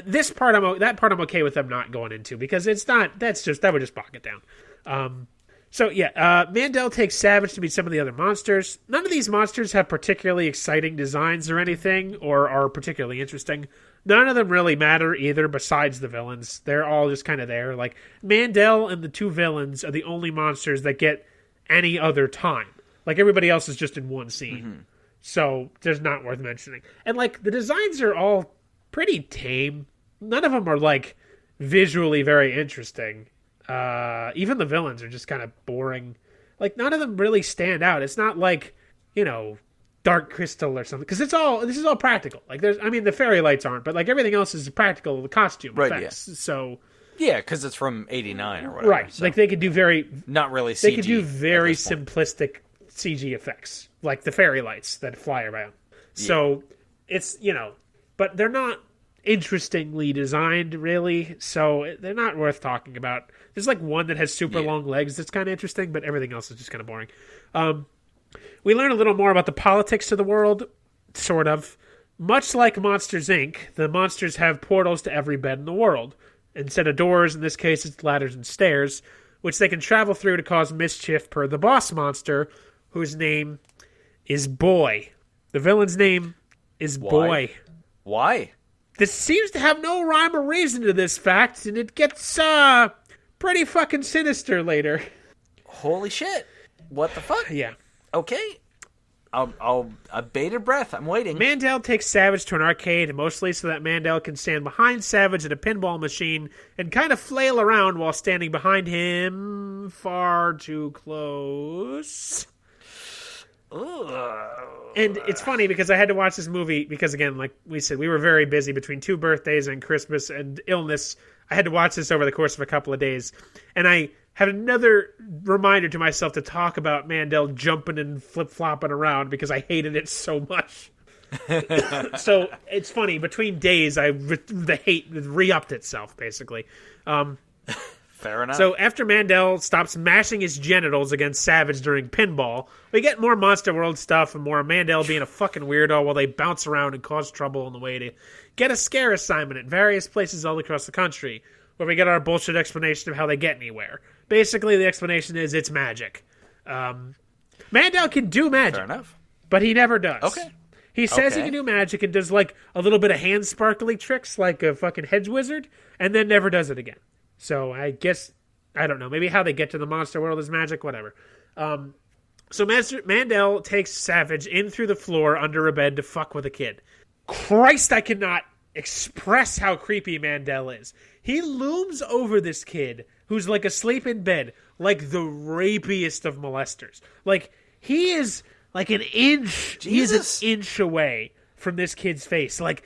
This part, that part I'm okay with them not going into because it's not. That would just bog it down. So yeah, Mandel takes Savage to meet some of the other monsters. None of these monsters have particularly exciting designs or anything, or are particularly interesting. None of them really matter either, besides the villains. They're all just kind of there. Like, Mandel and the two villains are the only monsters that get any other time. Like, everybody else is just in one scene. Mm-hmm. So, there's not worth mentioning. And, like, the designs are all pretty tame. None of them are, like, visually very interesting. Even the villains are just kind of boring. Like, none of them really stand out. It's not like, Dark Crystal or something, because this is all practical. Like, the fairy lights aren't, but like everything else is practical. The costume effects. Yeah. So yeah, because it's from '89 or whatever. Right. So. Like they could do not really CG. They could do very simplistic CG effects, like the fairy lights that fly around. Yeah. So it's but they're not interestingly designed really. So they're not worth talking about. There's like one that has super long legs that's kind of interesting, but everything else is just kind of boring. We learn a little more about the politics of the world, sort of. Much like Monsters, Inc., the monsters have portals to every bed in the world. Instead of doors, in this case, it's ladders and stairs, which they can travel through to cause mischief per the boss monster, whose name is Boy. The villain's name is Boy. Why? This seems to have no rhyme or reason to this fact, and it gets pretty fucking sinister later. Holy shit. What the fuck? Yeah. Okay. I'll bated breath. I'm waiting. Mandel takes Savage to an arcade, mostly so that Mandel can stand behind Savage at a pinball machine and kind of flail around while standing behind him far too close. Ugh. And it's funny because I had to watch this movie because, again, like we said, we were very busy between 2 birthdays and Christmas and illness. I had to watch this over the course of a couple of days. And I had another reminder to myself to talk about Mandel jumping and flip-flopping around because I hated it so much. So it's funny. Between days, the hate re-upped itself, basically. Fair enough. So after Mandel stops mashing his genitals against Savage during pinball, we get more Monster World stuff and more Mandel being a fucking weirdo while they bounce around and cause trouble on the way to get a scare assignment at various places all across the country, where we get our bullshit explanation of how they get anywhere. Basically, the explanation is it's magic. Mandel can do magic. Fair enough. But he never does. Okay. He says he can do magic and does like a little bit of hand sparkly tricks like a fucking hedge wizard, and then never does it again. So I guess, I don't know, maybe how they get to the monster world is magic, whatever. So Mandel takes Savage in through the floor under a bed to fuck with a kid. Christ, I cannot express how creepy Mandel is. He looms over this kid who's like asleep in bed, like the rapiest of molesters. Like, he is like an inch, Jesus. He's an inch away from this kid's face. Like,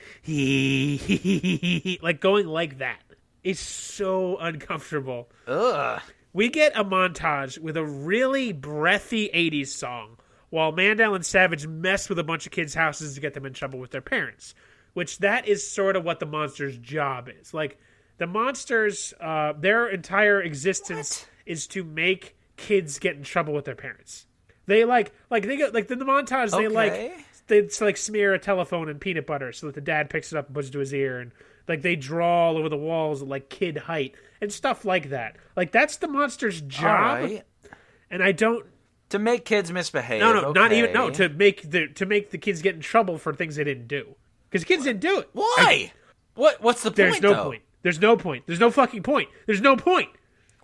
like going like that. It's so uncomfortable. Ugh. We get a montage with a really breathy 80s song while Mandel and Savage mess with a bunch of kids' houses to get them in trouble with their parents. Which that is sort of what the monster's job is. Like, the monsters, their entire existence is to make kids get in trouble with their parents. They they go, like, in the montage, they smear a telephone in peanut butter so that the dad picks it up and puts it to his ear, and like they draw all over the walls at like kid height and stuff like that. Like, that's the monster's job. Right. And I don't, to make kids misbehave. no, not even, no, to make the kids get in trouble for things they didn't do. Because kids didn't do it. Why? What's the point, There's no point. There's no point. There's no fucking point. There's no point.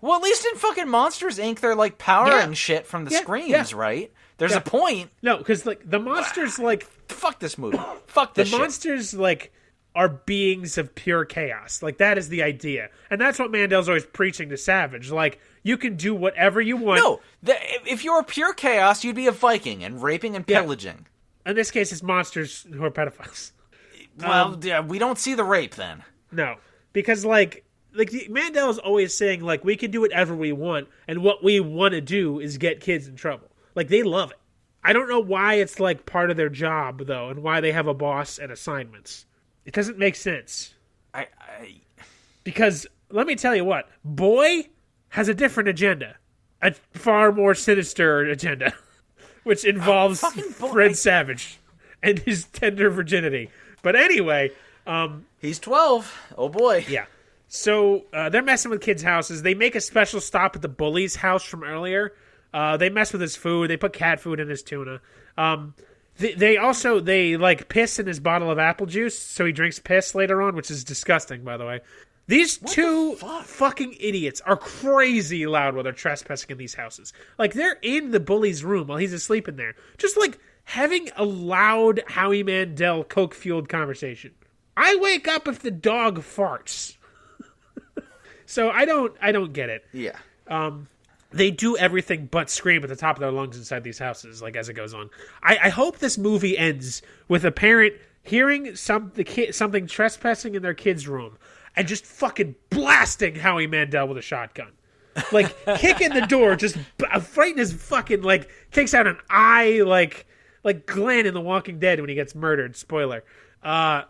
Well, at least in fucking Monsters, Inc., they're, like, powering shit from the screens, right? There's a point. No, because, like, the monsters, like... Fuck this movie. Fuck this shit. The monsters, like, are beings of pure chaos. Like, that is the idea. And that's what Mandel's always preaching to Savage. Like, you can do whatever you want. No, if you were pure chaos, you'd be a Viking and raping and pillaging. In this case, it's monsters who are pedophiles. Well, we don't see the rape then. No, because like Mandel is always saying like we can do whatever we want, and what we want to do is get kids in trouble. Like, they love it. I don't know why it's like part of their job though, and why they have a boss and assignments. It doesn't make sense. Because let me tell you what, Boy has a different agenda, a far more sinister agenda, which involves Fred Savage and his tender virginity. But anyway, he's 12. Oh boy. Yeah. So they're messing with kids' houses. They make a special stop at the bully's house from earlier. They mess with his food. They put cat food in his tuna. They also like piss in his bottle of apple juice, so he drinks piss later on, which is disgusting, by the way. These two fucking idiots are crazy loud while they're trespassing in these houses. Like, they're in the bully's room while he's asleep in there. Just, like, having a loud Howie Mandel coke-fueled conversation. I wake up if the dog farts. So I don't get it. Yeah. They do everything but scream at the top of their lungs inside these houses, like, as it goes on. I hope this movie ends with a parent hearing something trespassing in their kid's room and just fucking blasting Howie Mandel with a shotgun. Like, kicking the door, just frighten his fucking, like, takes out an eye, like Glenn in The Walking Dead when he gets murdered. Spoiler. Yeah.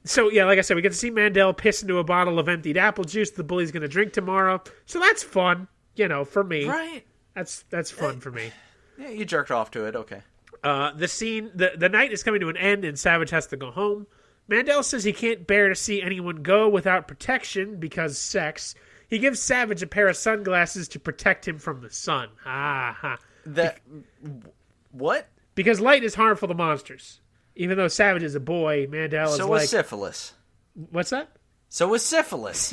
So, yeah, like I said, we get to see Mandel piss into a bottle of emptied apple juice the bully's going to drink tomorrow. So that's fun, for me. Right. That's fun for me. Yeah, you jerked off to it. Okay. The night is coming to an end and Savage has to go home. Mandel says he can't bear to see anyone go without protection because sex. He gives Savage a pair of sunglasses to protect him from the sun. What? Because light is harmful to monsters. Even though Savage is a boy, Mandel is like... So was syphilis. What's that? So was syphilis.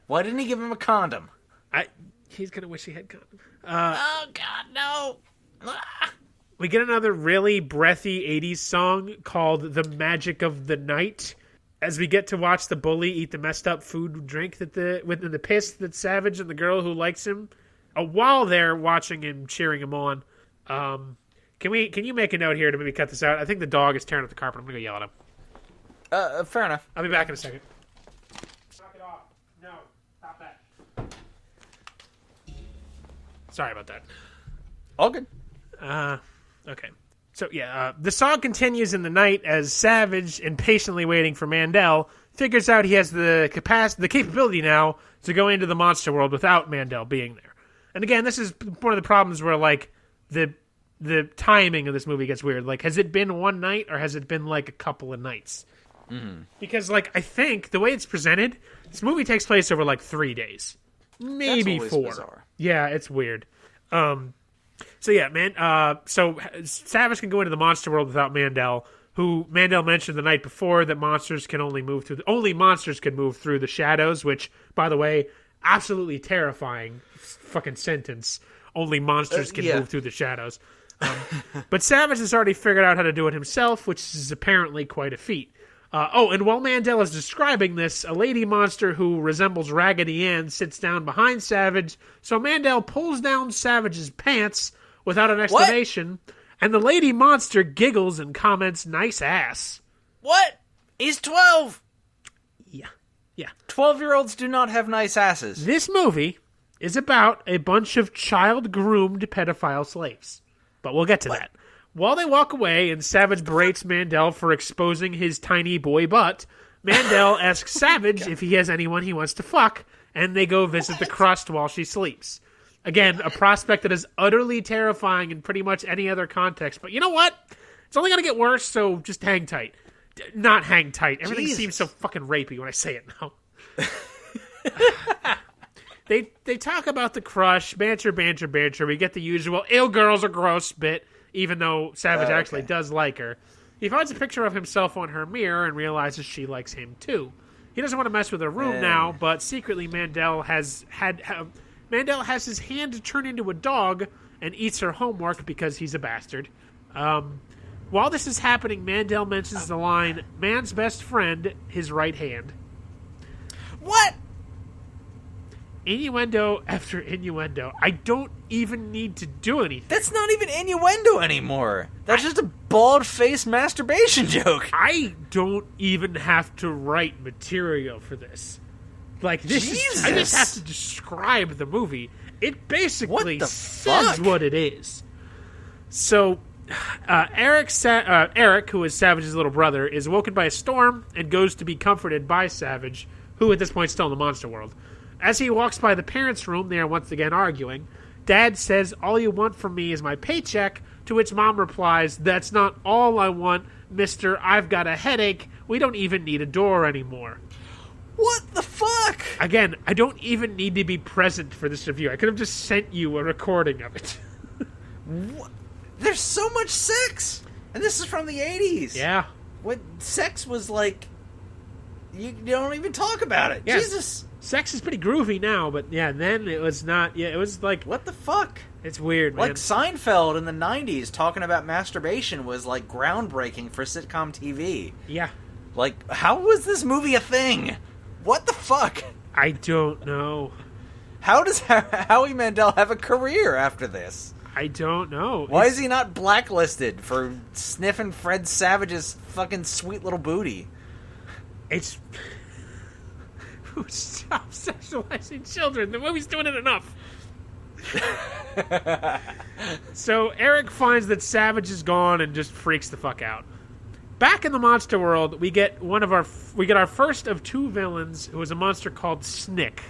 Why didn't he give him a condom? He's going to wish he had condom. Oh, God, no. We get another really breathy 80s song called The Magic of the Night as we get to watch the bully eat the messed up food and drink within the piss that Savage and the girl who likes him while they're watching him, cheering him on. Can you make a note here to maybe cut this out? I think the dog is tearing up the carpet. I'm going to go yell at him. Fair enough. I'll be back in a second. Knock it off. No. Stop that. Sorry about that. All good. Okay. So, yeah, the song continues in the night as Savage, impatiently waiting for Mandel, figures out he has the capability now to go into the monster world without Mandel being there. And again, this is one of the problems where, like, the timing of this movie gets weird. Like, has it been one night or has it been, like, a couple of nights? Mm-hmm. Because, like, I think the way it's presented, this movie takes place over, like, 3 days. Maybe 4. Bizarre. Yeah, it's weird. So yeah, so Savage can go into the monster world without Mandel, who Mandel mentioned the night before that monsters can only move through the shadows, which, by the way, absolutely terrifying fucking sentence. Only monsters can move through the shadows. But Savage has already figured out how to do it himself, which is apparently quite a feat. And while Mandel is describing this, a lady monster who resembles Raggedy Ann sits down behind Savage, so Mandel pulls down Savage's pants without an exclamation, and the lady monster giggles and comments, "Nice ass." What? He's 12! Yeah. 12-year-olds do not have nice asses. This movie is about a bunch of child-groomed pedophile slaves. But we'll get to that. While they walk away and Savage berates Mandel for exposing his tiny boy butt, Mandel asks Savage if he has anyone he wants to fuck, and they go visit the crust while she sleeps. Again, a prospect that is utterly terrifying in pretty much any other context. But you know what? It's only going to get worse, so just hang tight. Not hang tight. Everything seems so fucking rapey when I say it now. They talk about the crush, banter. We get the usual, "Ew, girls are gross" bit. Even though Savage actually does like her. He finds a picture of himself on her mirror and realizes she likes him too. He doesn't want to mess with her room now, but secretly Mandel has his hand turn into a dog and eats her homework because he's a bastard. While this is happening, Mandel mentions the line, "Man's best friend, his right hand." What? Innuendo after innuendo. I don't even need to do anything. That's not even innuendo anymore. That's just a bald-faced masturbation joke. I don't even have to write material for this. Like, this Jesus. I just have to describe the movie, It basically What the says fuck? what it is. So, Eric, who is Savage's little brother, is woken by a storm and goes to be comforted by Savage, who at this point is still in the monster world. As he walks by the parents' room, they are once again arguing. Dad says, "All you want from me is my paycheck," to which Mom replies, "That's not all I want, mister. I've got a headache. We don't even need a door anymore." What the fuck? Again, I don't even need to be present for this review. I could have just sent you a recording of it. What? There's so much sex, and this is from the 80s. Yeah. What sex was like? You don't even talk about it. Yeah. Jesus. Sex is pretty groovy now, but yeah, then it was not. Yeah, it was like, What the fuck? it's weird, man. Like Seinfeld in the 90s talking about masturbation was like groundbreaking for sitcom TV. Yeah. Like, how was this movie a thing? What the fuck? I don't know. How does Howie Mandel have a career after this? I don't know. Why is he not blacklisted for sniffing Fred Savage's fucking sweet little booty? It's... Stop sexualizing children. The movie's doing it enough. So Eric finds that Savage is gone and just freaks the fuck out. Back in the monster world, we get our first of two villains, who is a monster called Snick.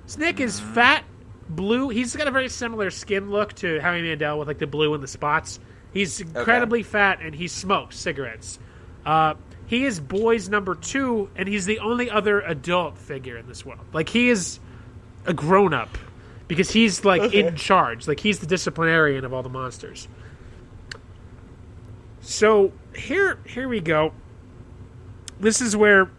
Snick is fat, blue. He's got a very similar skin look to Howie Mandel with like the blue and the spots. He's incredibly fat, and he smokes cigarettes. He is boys number 2, and he's the only other adult figure in this world. Like, he is a grown-up, because he's, like, in charge. Like, he's the disciplinarian of all the monsters. So, here we go. This is where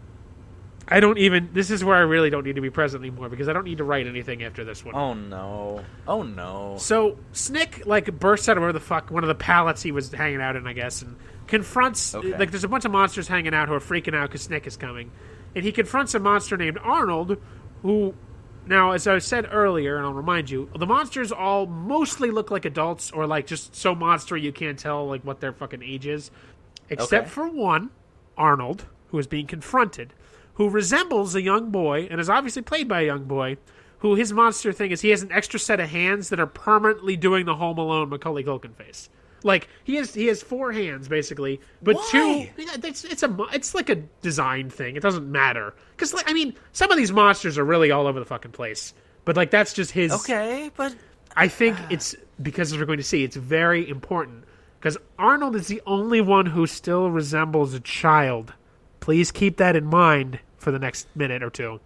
I really don't need to be present anymore, because I don't need to write anything after this one. Oh, no. Oh, no. So, Snick, like, bursts out of where the fuck, one of the pallets he was hanging out in, I guess, and confronts, like, there's a bunch of monsters hanging out who are freaking out because Snick is coming. And he confronts a monster named Arnold, who, now, as I said earlier, and I'll remind you, the monsters all mostly look like adults, or, like, just so monster you can't tell, like, what their fucking age is. Except for one, Arnold, who is being confronted, who resembles a young boy, and is obviously played by a young boy, who his monster thing is he has an extra set of hands that are permanently doing the Home Alone Macaulay Culkin face. Like, he has 4 hands, basically, but Why? 2... It's like a design thing. It doesn't matter. Because, like, I mean, some of these monsters are really all over the fucking place. But, like, that's just his... Okay, but... I think it's, because as we're going to see, it's very important. Because Arnold is the only one who still resembles a child. Please keep that in mind for the next minute or two.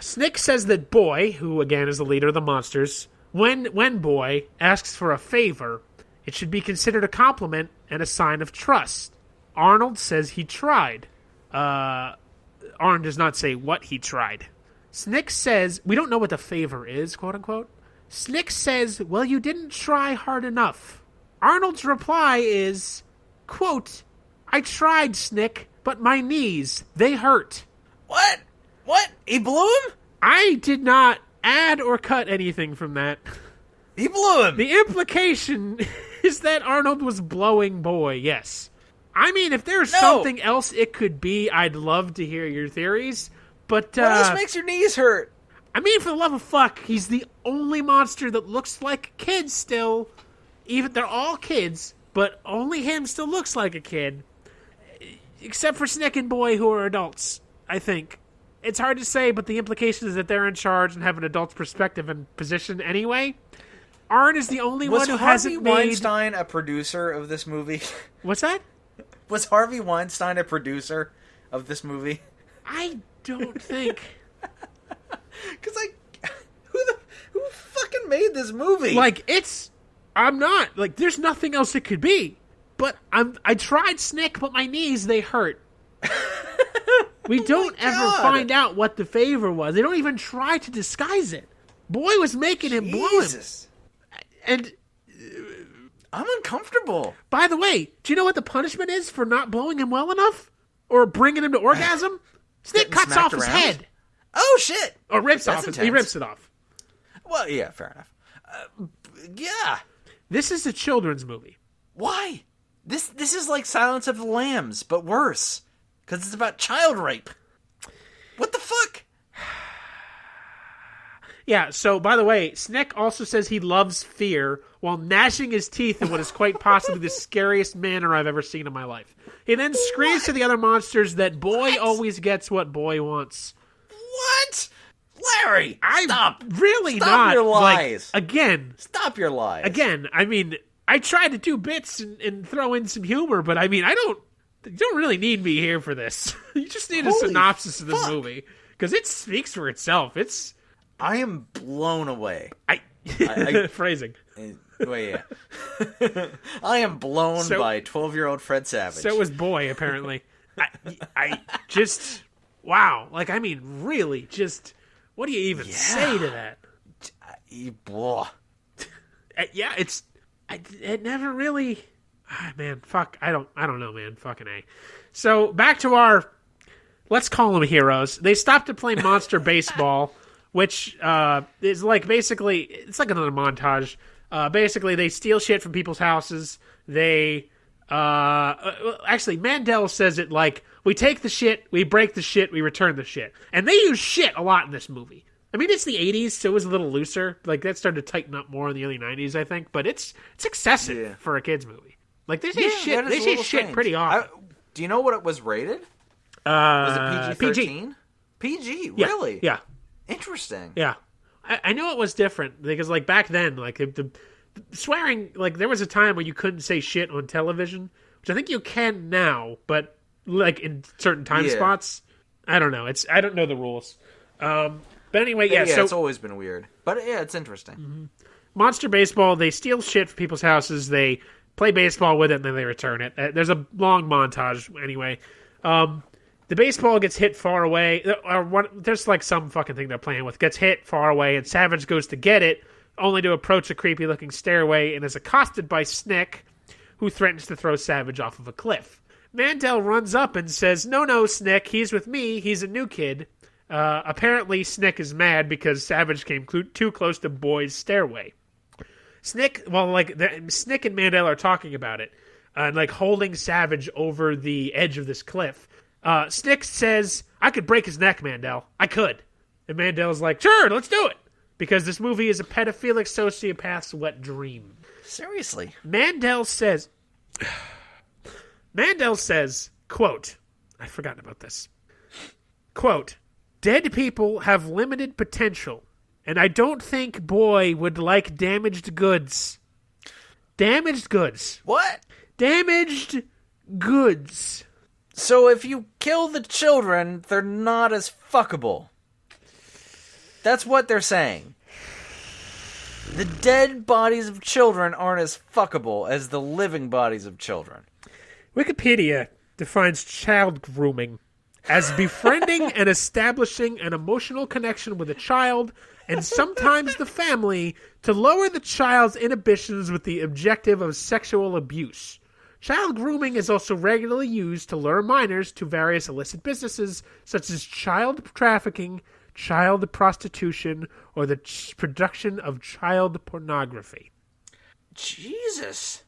Snick says that Boy, who again is the leader of the monsters, when Boy asks for a favor, it should be considered a compliment and a sign of trust. Arnold says he tried. Arnold does not say what he tried. Snick says, we don't know what the favor is, quote unquote. Snick says, well, you didn't try hard enough. Arnold's reply is, quote, I tried, Snick, but my knees, they hurt. What? What? He blew him? I did not add or cut anything from that. He blew him. The implication is that Arnold was blowing Boy, yes. I mean, if there's something else it could be, I'd love to hear your theories, but... What else makes your knees hurt? I mean, for the love of fuck, he's the only monster that looks like a kid still. Even they're all kids, but only him still looks like a kid. Except for Snick and Boy, who are adults, I think. It's hard to say, but the implication is that they're in charge and have an adult's perspective and position anyway. Arn is the only one who hasn't made... Was Harvey Weinstein a producer of this movie? What's that? Was Harvey Weinstein a producer of this movie? I don't think... Because, like, who fucking made this movie? Like, it's... I'm not... Like, there's nothing else it could be. But I tried Snick, but my knees, they hurt. We don't ever find out what the favor was. They don't even try to disguise it. Boy was making him blow him. And... I'm uncomfortable. By the way, do you know what the punishment is for not blowing him well enough? Or bringing him to orgasm? Snick cuts off his head. Oh, shit. Or rips off. He rips it off. Well, yeah, fair enough. Yeah. This is a children's movie. Why? This is like Silence of the Lambs, but worse. Because it's about child rape. What the fuck? Yeah, so, by the way, Snick also says he loves fear while gnashing his teeth in what is quite possibly the scariest manner I've ever seen in my life. He then screams to the other monsters that boy always gets what boy wants. What? Larry, stop. Really stop not. Your lies. Again. Stop your lies. Again, I mean, I tried to do bits and throw in some humor, but I mean, you don't really need me here for this. You just need a synopsis of this movie. Because it speaks for itself. I am blown away. Phrasing. Wait, yeah. I am blown by 12-year-old Fred Savage. So was boy, apparently. I just, wow. Like, I mean, really, just, what do you even say to that? Yeah, it never really, man, fuck, I don't know, man, fucking A. So, back to our, let's call them heroes. They stopped to play Monster Baseball, which is like, basically, it's like another montage. Basically, they steal shit from people's houses. They, actually, Mandel says it like, we take the shit, we break the shit, we return the shit. And they use shit a lot in this movie. I mean, it's the 80s, so it was a little looser. Like, that started to tighten up more in the early 90s, I think. But it's excessive for a kid's movie. Like, they say shit. They say shit pretty often. Do you know what it was rated? Was it PG-13? PG, really? Yeah. Interesting. Yeah. I know it was different because, like, back then, like, the swearing, like, there was a time where you couldn't say shit on television, which I think you can now, but, like, in certain time spots, I don't know. I don't know the rules. But anyway, so it's always been weird. But, yeah, it's interesting. Mm-hmm. Monster Baseball, they steal shit from people's houses, they play baseball with it, and then they return it. There's a long montage, anyway. The baseball gets hit far away. There's like some fucking thing they're playing with. Gets hit far away, and Savage goes to get it, only to approach a creepy-looking stairway and is accosted by Snick, who threatens to throw Savage off of a cliff. Mandel runs up and says, No, Snick, he's with me. He's a new kid. Apparently, Snick is mad because Savage came too close to Boy's stairway. Snick and Mandel are talking about it, and like holding Savage over the edge of this cliff. Snick says, I could break his neck, Mandel. I could. And Mandel's like, sure, let's do it. Because this movie is a pedophilic sociopath's wet dream. Seriously. Mandel says, quote, I've forgotten about this. Quote, dead people have limited potential, and I don't think Boy would like damaged goods. Damaged goods. What? Damaged goods. So if you kill the children, they're not as fuckable. That's what they're saying. The dead bodies of children aren't as fuckable as the living bodies of children. Wikipedia defines child grooming as befriending and establishing an emotional connection with a child and sometimes the family to lower the child's inhibitions with the objective of sexual abuse. Child grooming is also regularly used to lure minors to various illicit businesses, such as child trafficking, child prostitution, or the production of child pornography. Jesus.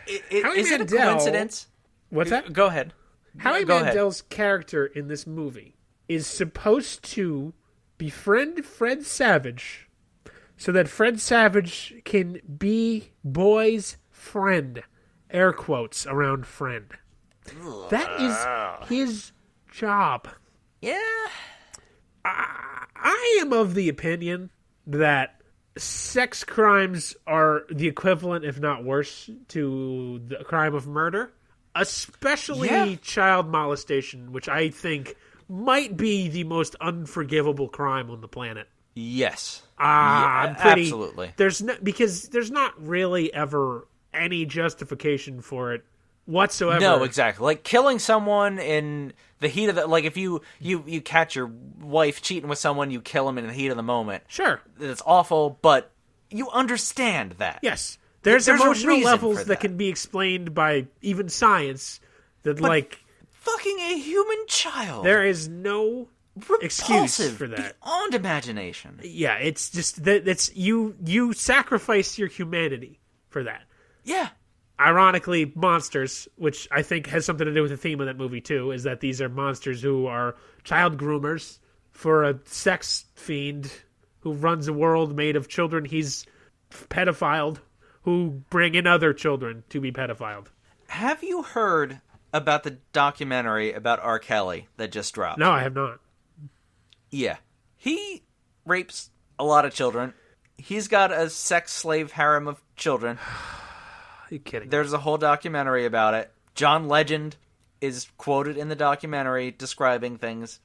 Howie Is Mandel, it a coincidence? What's that? Go ahead. Howie Mandel's character in this movie is supposed to befriend Fred Savage so that Fred Savage can be Boy's friend. Air quotes around friend. That is his job. Yeah. I am of the opinion that sex crimes are the equivalent, if not worse, to the crime of murder. Especially child molestation, which I think might be the most unforgivable crime on the planet. Yes. Absolutely. There's not really ever any justification for it whatsoever. No, exactly. Like killing someone in the heat of the, like if you catch your wife cheating with someone, you kill him in the heat of the moment. Sure. It's awful, but you understand that. Yes. There's emotional levels that can be explained by even science that, but like, fucking a human child. There is no excuse for that. Beyond imagination. Yeah, it's just that's you sacrifice your humanity for that. Yeah. Ironically, monsters, which I think has something to do with the theme of that movie too, is that these are monsters who are child groomers for a sex fiend who runs a world made of children he's pedophiled, who bring in other children to be pedophiled. Have you heard about the documentary about R. Kelly that just dropped? No, I have not. Yeah. He rapes a lot of children. He's got a sex slave harem of children. Are you kidding? There's a whole documentary about it. John Legend is quoted in the documentary describing things.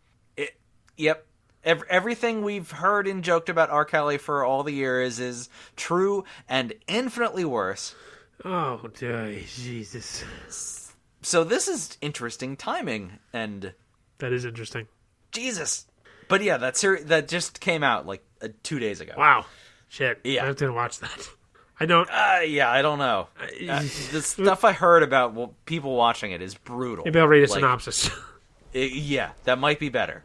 Yep. Everything we've heard and joked about R. Kelly for all the years is true and infinitely worse. Oh, Jesus. So this is interesting timing, and... That is interesting. Jesus. But yeah, that just came out like 2 days ago. Wow. Shit. Yeah. I have to watch that. I don't... Yeah, I don't know. The stuff I heard about people watching it is brutal. Maybe I'll read a synopsis. Yeah, that might be better.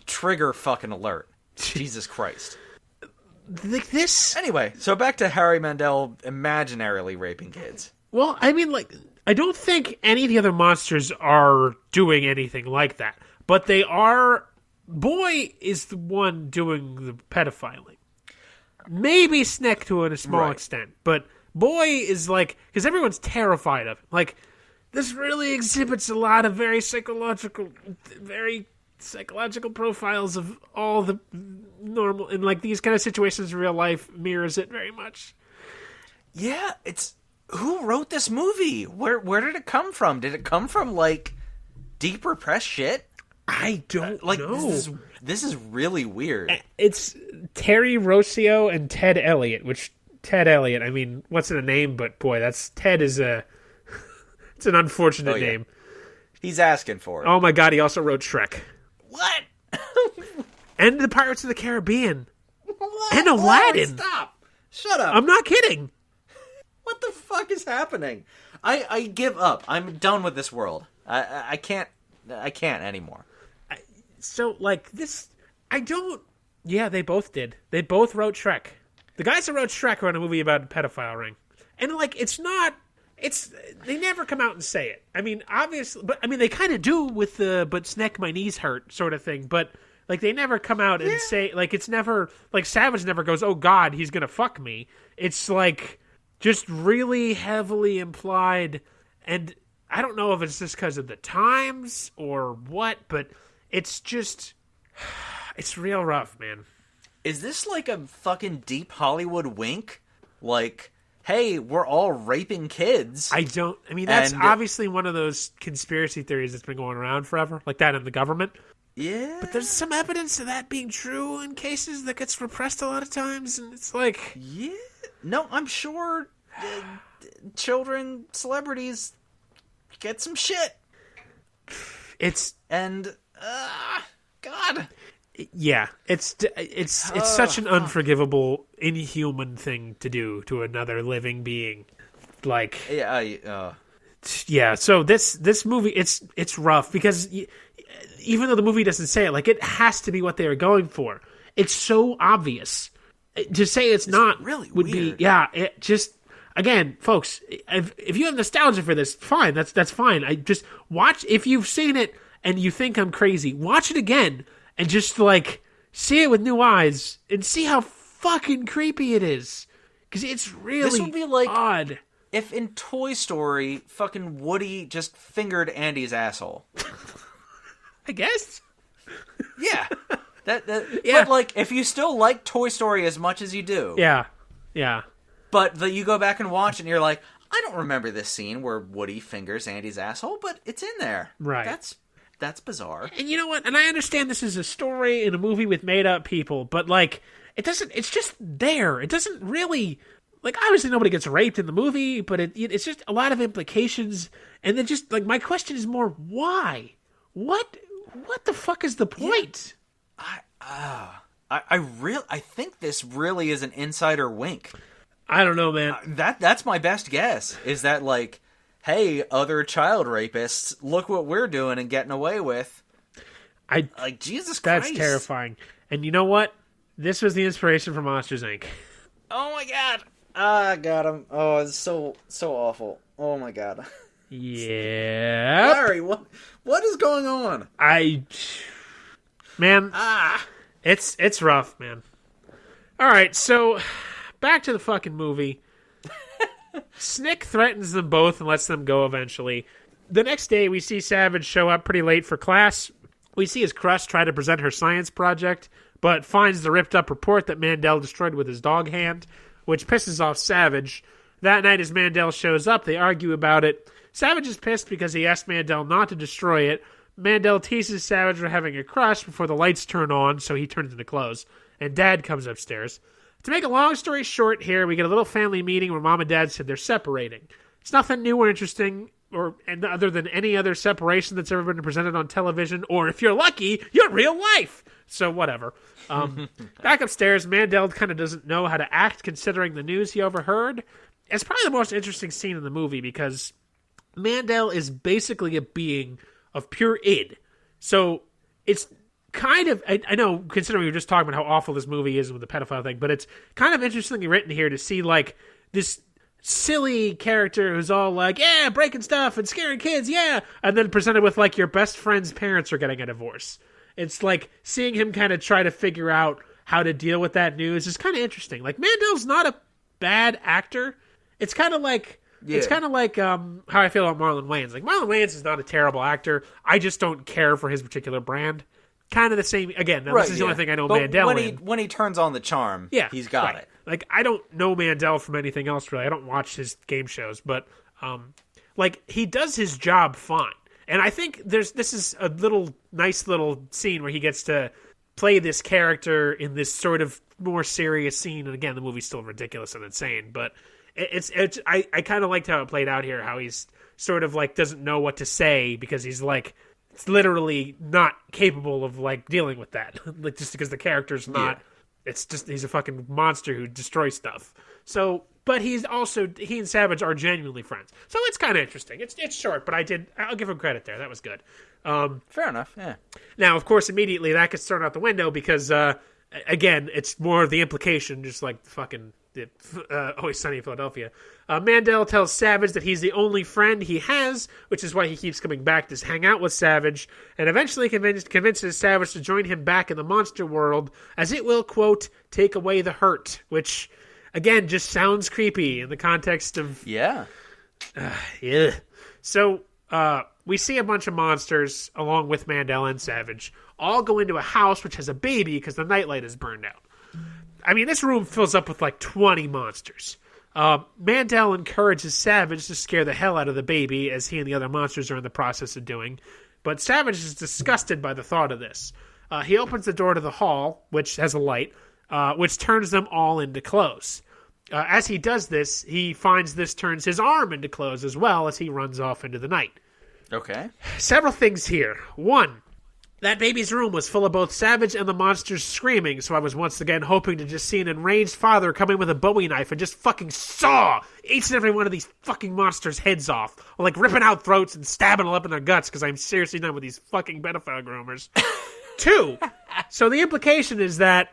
Trigger fucking alert. Jesus Christ. This... Anyway, so back to Howie Mandel imaginarily raping kids. Well, I mean, like, I don't think any of the other monsters are doing anything like that. But they are... Boy is the one doing the pedophiling. Maybe Snick to a small extent. But Boy is like... Because everyone's terrified of him. Like, this really exhibits a lot of very psychological profiles of all the normal, and like these kind of situations in real life mirrors it very much. Yeah, it's who wrote this movie? Where did it come from? Did it come from like deep repressed shit? I don't know. This is really weird. It's Terry Rossio and Ted Elliott, I mean, what's in a name? But boy, Ted is it's an unfortunate name. He's asking for it. Oh my God, he also wrote Shrek. What? And the Pirates of the Caribbean. What? And Aladdin. What? Stop. Shut up. I'm not kidding. What the fuck is happening? I give up. I'm done with this world. I can't anymore. So, like, this... I don't... Yeah, they both did. They both wrote Shrek. The guys that wrote Shrek wrote a movie about a pedophile ring. And, like, it's not... They never come out and say it. I mean, obviously... But, I mean, they kind of do with the... But Snick, my knees hurt sort of thing. But, like, they never come out and say... Like, it's never... Like, Savage never goes, oh, God, he's gonna fuck me. It's, like, just really heavily implied. And I don't know if it's just because of the times or what, but it's just... It's real rough, man. Is this, like, a fucking deep Hollywood wink? Like... Hey, we're all raping kids. I mean, that's obviously one of those conspiracy theories that's been going around forever, like that in the government. Yeah. But there's some evidence of that being true in cases that gets repressed a lot of times, and it's like... Yeah. No, I'm sure children, celebrities get some shit. It's... And, God... Yeah, it's such an unforgivable, inhuman thing to do to another living being. Like, yeah. So this movie, it's rough because even though the movie doesn't say it, like it has to be what they were going for. It's so obvious. To say it's not really would weird. Be It just again, folks. If you have nostalgia for this, fine. That's fine. I just watch if you've seen it and you think I'm crazy, watch it again. And just, like, see it with new eyes and see how fucking creepy it is. Because it's really this would be like odd. If in Toy Story, fucking Woody just fingered Andy's asshole. I guess. Yeah. Yeah. But, like, if you still like Toy Story as much as you do. Yeah. But you go back and watch and you're like, I don't remember this scene where Woody fingers Andy's asshole, but it's in there. Right. That's bizarre. And you know what? And I understand this is a story in a movie with made-up people, but, like, it's just there. It doesn't really... Like, obviously nobody gets raped in the movie, but it's just a lot of implications. And then just, like, my question is more, why? What the fuck is the point? Yeah. I think this really is an insider wink. I don't know, man. That's my best guess, is that, like... Hey, other child rapists, look what we're doing and getting away with. Like, Jesus Christ. That's terrifying. And you know what? This was the inspiration for Monsters, Inc. Oh, my God. I got him. Oh, it's so awful. Oh, my God. Yeah. Larry, what is going on? Man. It's rough, man. All right, so back to the fucking movie. Snick threatens them both and lets them go eventually. The next day, we see Savage show up pretty late for class. We see his crush try to present her science project, but finds the ripped-up report that Mandel destroyed with his dog hand, which pisses off Savage. That night, as Mandel shows up, they argue about it. Savage is pissed because he asked Mandel not to destroy it. Mandel teases Savage for having a crush before the lights turn on, so he turns into clothes. And Dad comes upstairs. To make a long story short here, we get a little family meeting where Mom and Dad said they're separating. It's nothing new or interesting, other than any other separation that's ever been presented on television, or if you're lucky, your real life. So whatever. Back upstairs, Mandel kind of doesn't know how to act considering the news he overheard. It's probably the most interesting scene in the movie because Mandel is basically a being of pure id. So it's kind of, I know, considering we were just talking about how awful this movie is with the pedophile thing, but it's kind of interestingly written here to see, like, this silly character who's all like, yeah, breaking stuff and scaring kids, yeah, and then presented with, like, your best friend's parents are getting a divorce. It's like seeing him kind of try to figure out how to deal with that news is kind of interesting. Like, Mandel's not a bad actor. It's kind of like... Yeah. It's kind of like how I feel about Marlon Wayans. Like, Marlon Wayans is not a terrible actor. I just don't care for his particular brand. Kind of the same. Again, now, this is the only thing I know Mandel when he turns on the charm, he's got it. Like, I don't know Mandel from anything else, really. I don't watch his game shows. But, like, he does his job fine. And I think this is a nice little scene where he gets to play this character in this sort of more serious scene. And, again, the movie's still ridiculous and insane, but... I kind of liked how it played out here, how he's sort of like doesn't know what to say because he's like it's literally not capable of like dealing with that. Like just because the character's not, it's just he's a fucking monster who destroys stuff. So, but he and Savage are genuinely friends. So it's kind of interesting. It's short, but I'll give him credit there. That was good. Fair enough. Yeah. Now, of course, immediately that gets thrown out the window because again, it's more of the implication, just like fucking. Always Sunny in Philadelphia. Mandel tells Savage that he's the only friend he has, which is why he keeps coming back to hang out with Savage, and eventually convinces Savage to join him back in the monster world, as it will, quote, take away the hurt, which, again, just sounds creepy in the context of... Yeah. So, we see a bunch of monsters, along with Mandel and Savage, all go into a house which has a baby because the nightlight is burned out. I mean, this room fills up with like 20 monsters. Mandel encourages Savage to scare the hell out of the baby, as he and the other monsters are in the process of doing. But Savage is disgusted by the thought of this. He opens the door to the hall, which has a light, which turns them all into clothes. As he does this, he finds this turns his arm into clothes as well as he runs off into the night. Okay. Several things here. One, that baby's room was full of both Savage and the monsters screaming, so I was once again hoping to just see an enraged father come in with a Bowie knife and just fucking saw each and every one of these fucking monsters' heads off, or like ripping out throats and stabbing them up in their guts, because I'm seriously done with these fucking pedophile groomers. Two, so the implication is that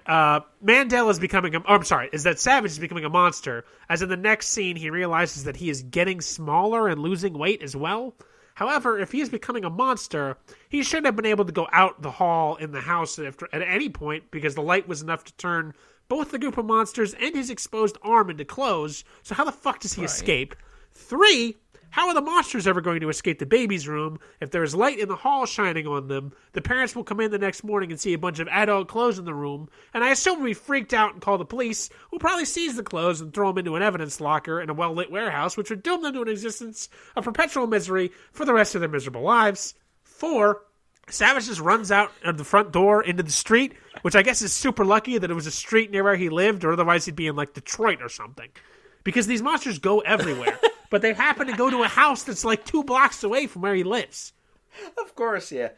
Mandel is becoming is that Savage is becoming a monster, as in the next scene he realizes that he is getting smaller and losing weight as well. However, if he is becoming a monster, he shouldn't have been able to go out the hall in the house at any point because the light was enough to turn both the group of monsters and his exposed arm into clothes. So how the fuck does he escape? 3, how are the monsters ever going to escape the baby's room? If there is light in the hall shining on them, the parents will come in the next morning and see a bunch of adult clothes in the room, and I assume we'll be freaked out and call the police, who'll probably seize the clothes and throw them into an evidence locker in a well-lit warehouse, which would doom them to an existence of perpetual misery for the rest of their miserable lives. 4, Savage just runs out of the front door into the street, which I guess is super lucky that it was a street near where he lived, or otherwise he'd be in, like, Detroit or something. Because these monsters go everywhere. But they happen to go to a house that's like 2 blocks away from where he lives. Of course, yeah.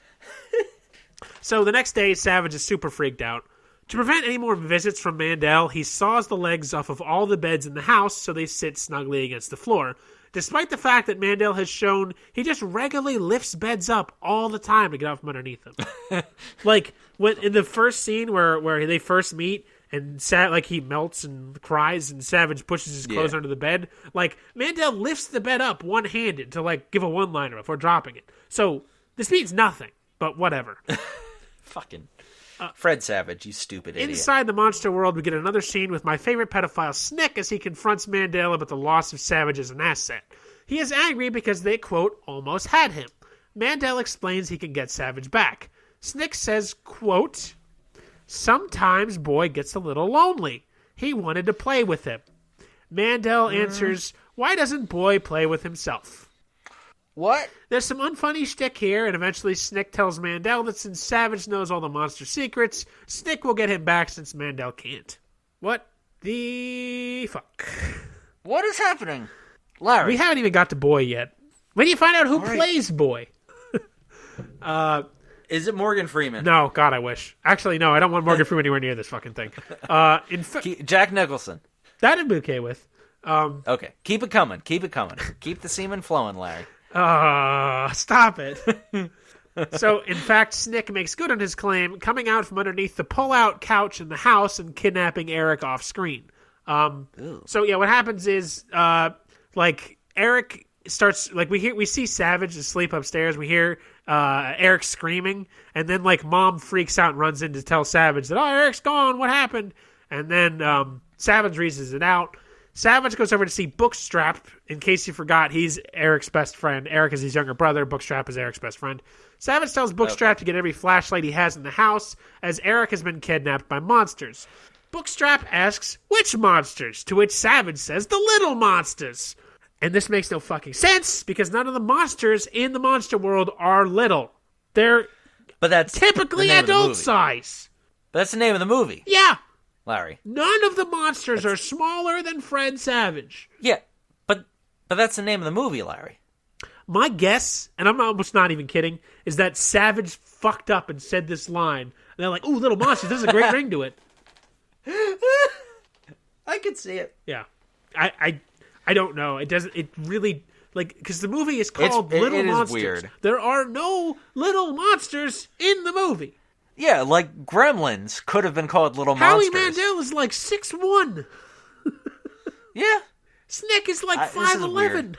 So the next day, Savage is super freaked out. To prevent any more visits from Mandel, he saws the legs off of all the beds in the house so they sit snugly against the floor. Despite the fact that Mandel has shown he just regularly lifts beds up all the time to get out from underneath them. Like, when in the first scene where they first meet... And he melts and cries, and Savage pushes his clothes under the bed. Like, Mandel lifts the bed up one-handed to, like, give a one-liner before dropping it. So, this means nothing, but whatever. Fucking. Fred Savage, you stupid idiot. Inside the monster world, we get another scene with my favorite pedophile Snick as he confronts Mandel about the loss of Savage as an asset. He is angry because they, quote, almost had him. Mandel explains he can get Savage back. Snick says, quote, sometimes Boy gets a little lonely. He wanted to play with him. Mandel answers, why doesn't Boy play with himself? What? There's some unfunny shtick here, and eventually Snick tells Mandel that since Savage knows all the monster secrets, Snick will get him back since Mandel can't. What the fuck? What is happening? Larry. We haven't even got to Boy yet. When do you find out who plays Boy? Is it Morgan Freeman? No, God, I wish. Actually, no, I don't want Morgan Freeman anywhere near this fucking thing. Jack Nicholson. That I'd be okay with. Okay, keep it coming. Keep it coming. Keep the semen flowing, Larry. Stop it. So, in fact, Snick makes good on his claim, coming out from underneath the pull-out couch in the house and kidnapping Eric off screen. So, yeah, what happens is, Eric starts, we see Savage asleep upstairs. We hear Eric screaming, and then, Mom freaks out and runs in to tell Savage that, Eric's gone, what happened? And then Savage reasons it out. Savage goes over to see Bookstrap. In case you forgot, he's Eric's best friend. Eric is his younger brother. Bookstrap is Eric's best friend. Savage tells Bookstrap to get every flashlight he has in the house, as Eric has been kidnapped by monsters. Bookstrap asks, which monsters? To which Savage says, the little monsters. And this makes no fucking sense, because none of the monsters in the monster world are little. They're typically adult size. But that's the name of the movie. Yeah. Larry. None of the monsters are smaller than Fred Savage. Yeah, but that's the name of the movie, Larry. My guess, and I'm almost not even kidding, is that Savage fucked up and said this line. And they're like, ooh, little monsters, this is a great ring to it. I could see it. Yeah. I don't know. It doesn't, it really, because the movie is called Little Monsters. It is weird. There are no little monsters in the movie. Yeah, Gremlins could have been called Little Monsters. Howie Mandel is 6'1". Yeah. Snick is 5'11".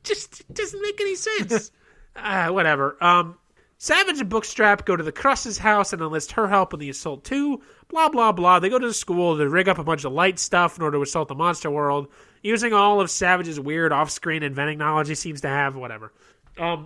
Just doesn't make any sense. Whatever. Savage and Bookstrap go to the Cruss's house and enlist her help in the assault too. Blah, blah, blah. They go to the school to rig up a bunch of light stuff in order to assault the monster world, using all of Savage's weird off-screen inventing knowledge he seems to have, whatever. So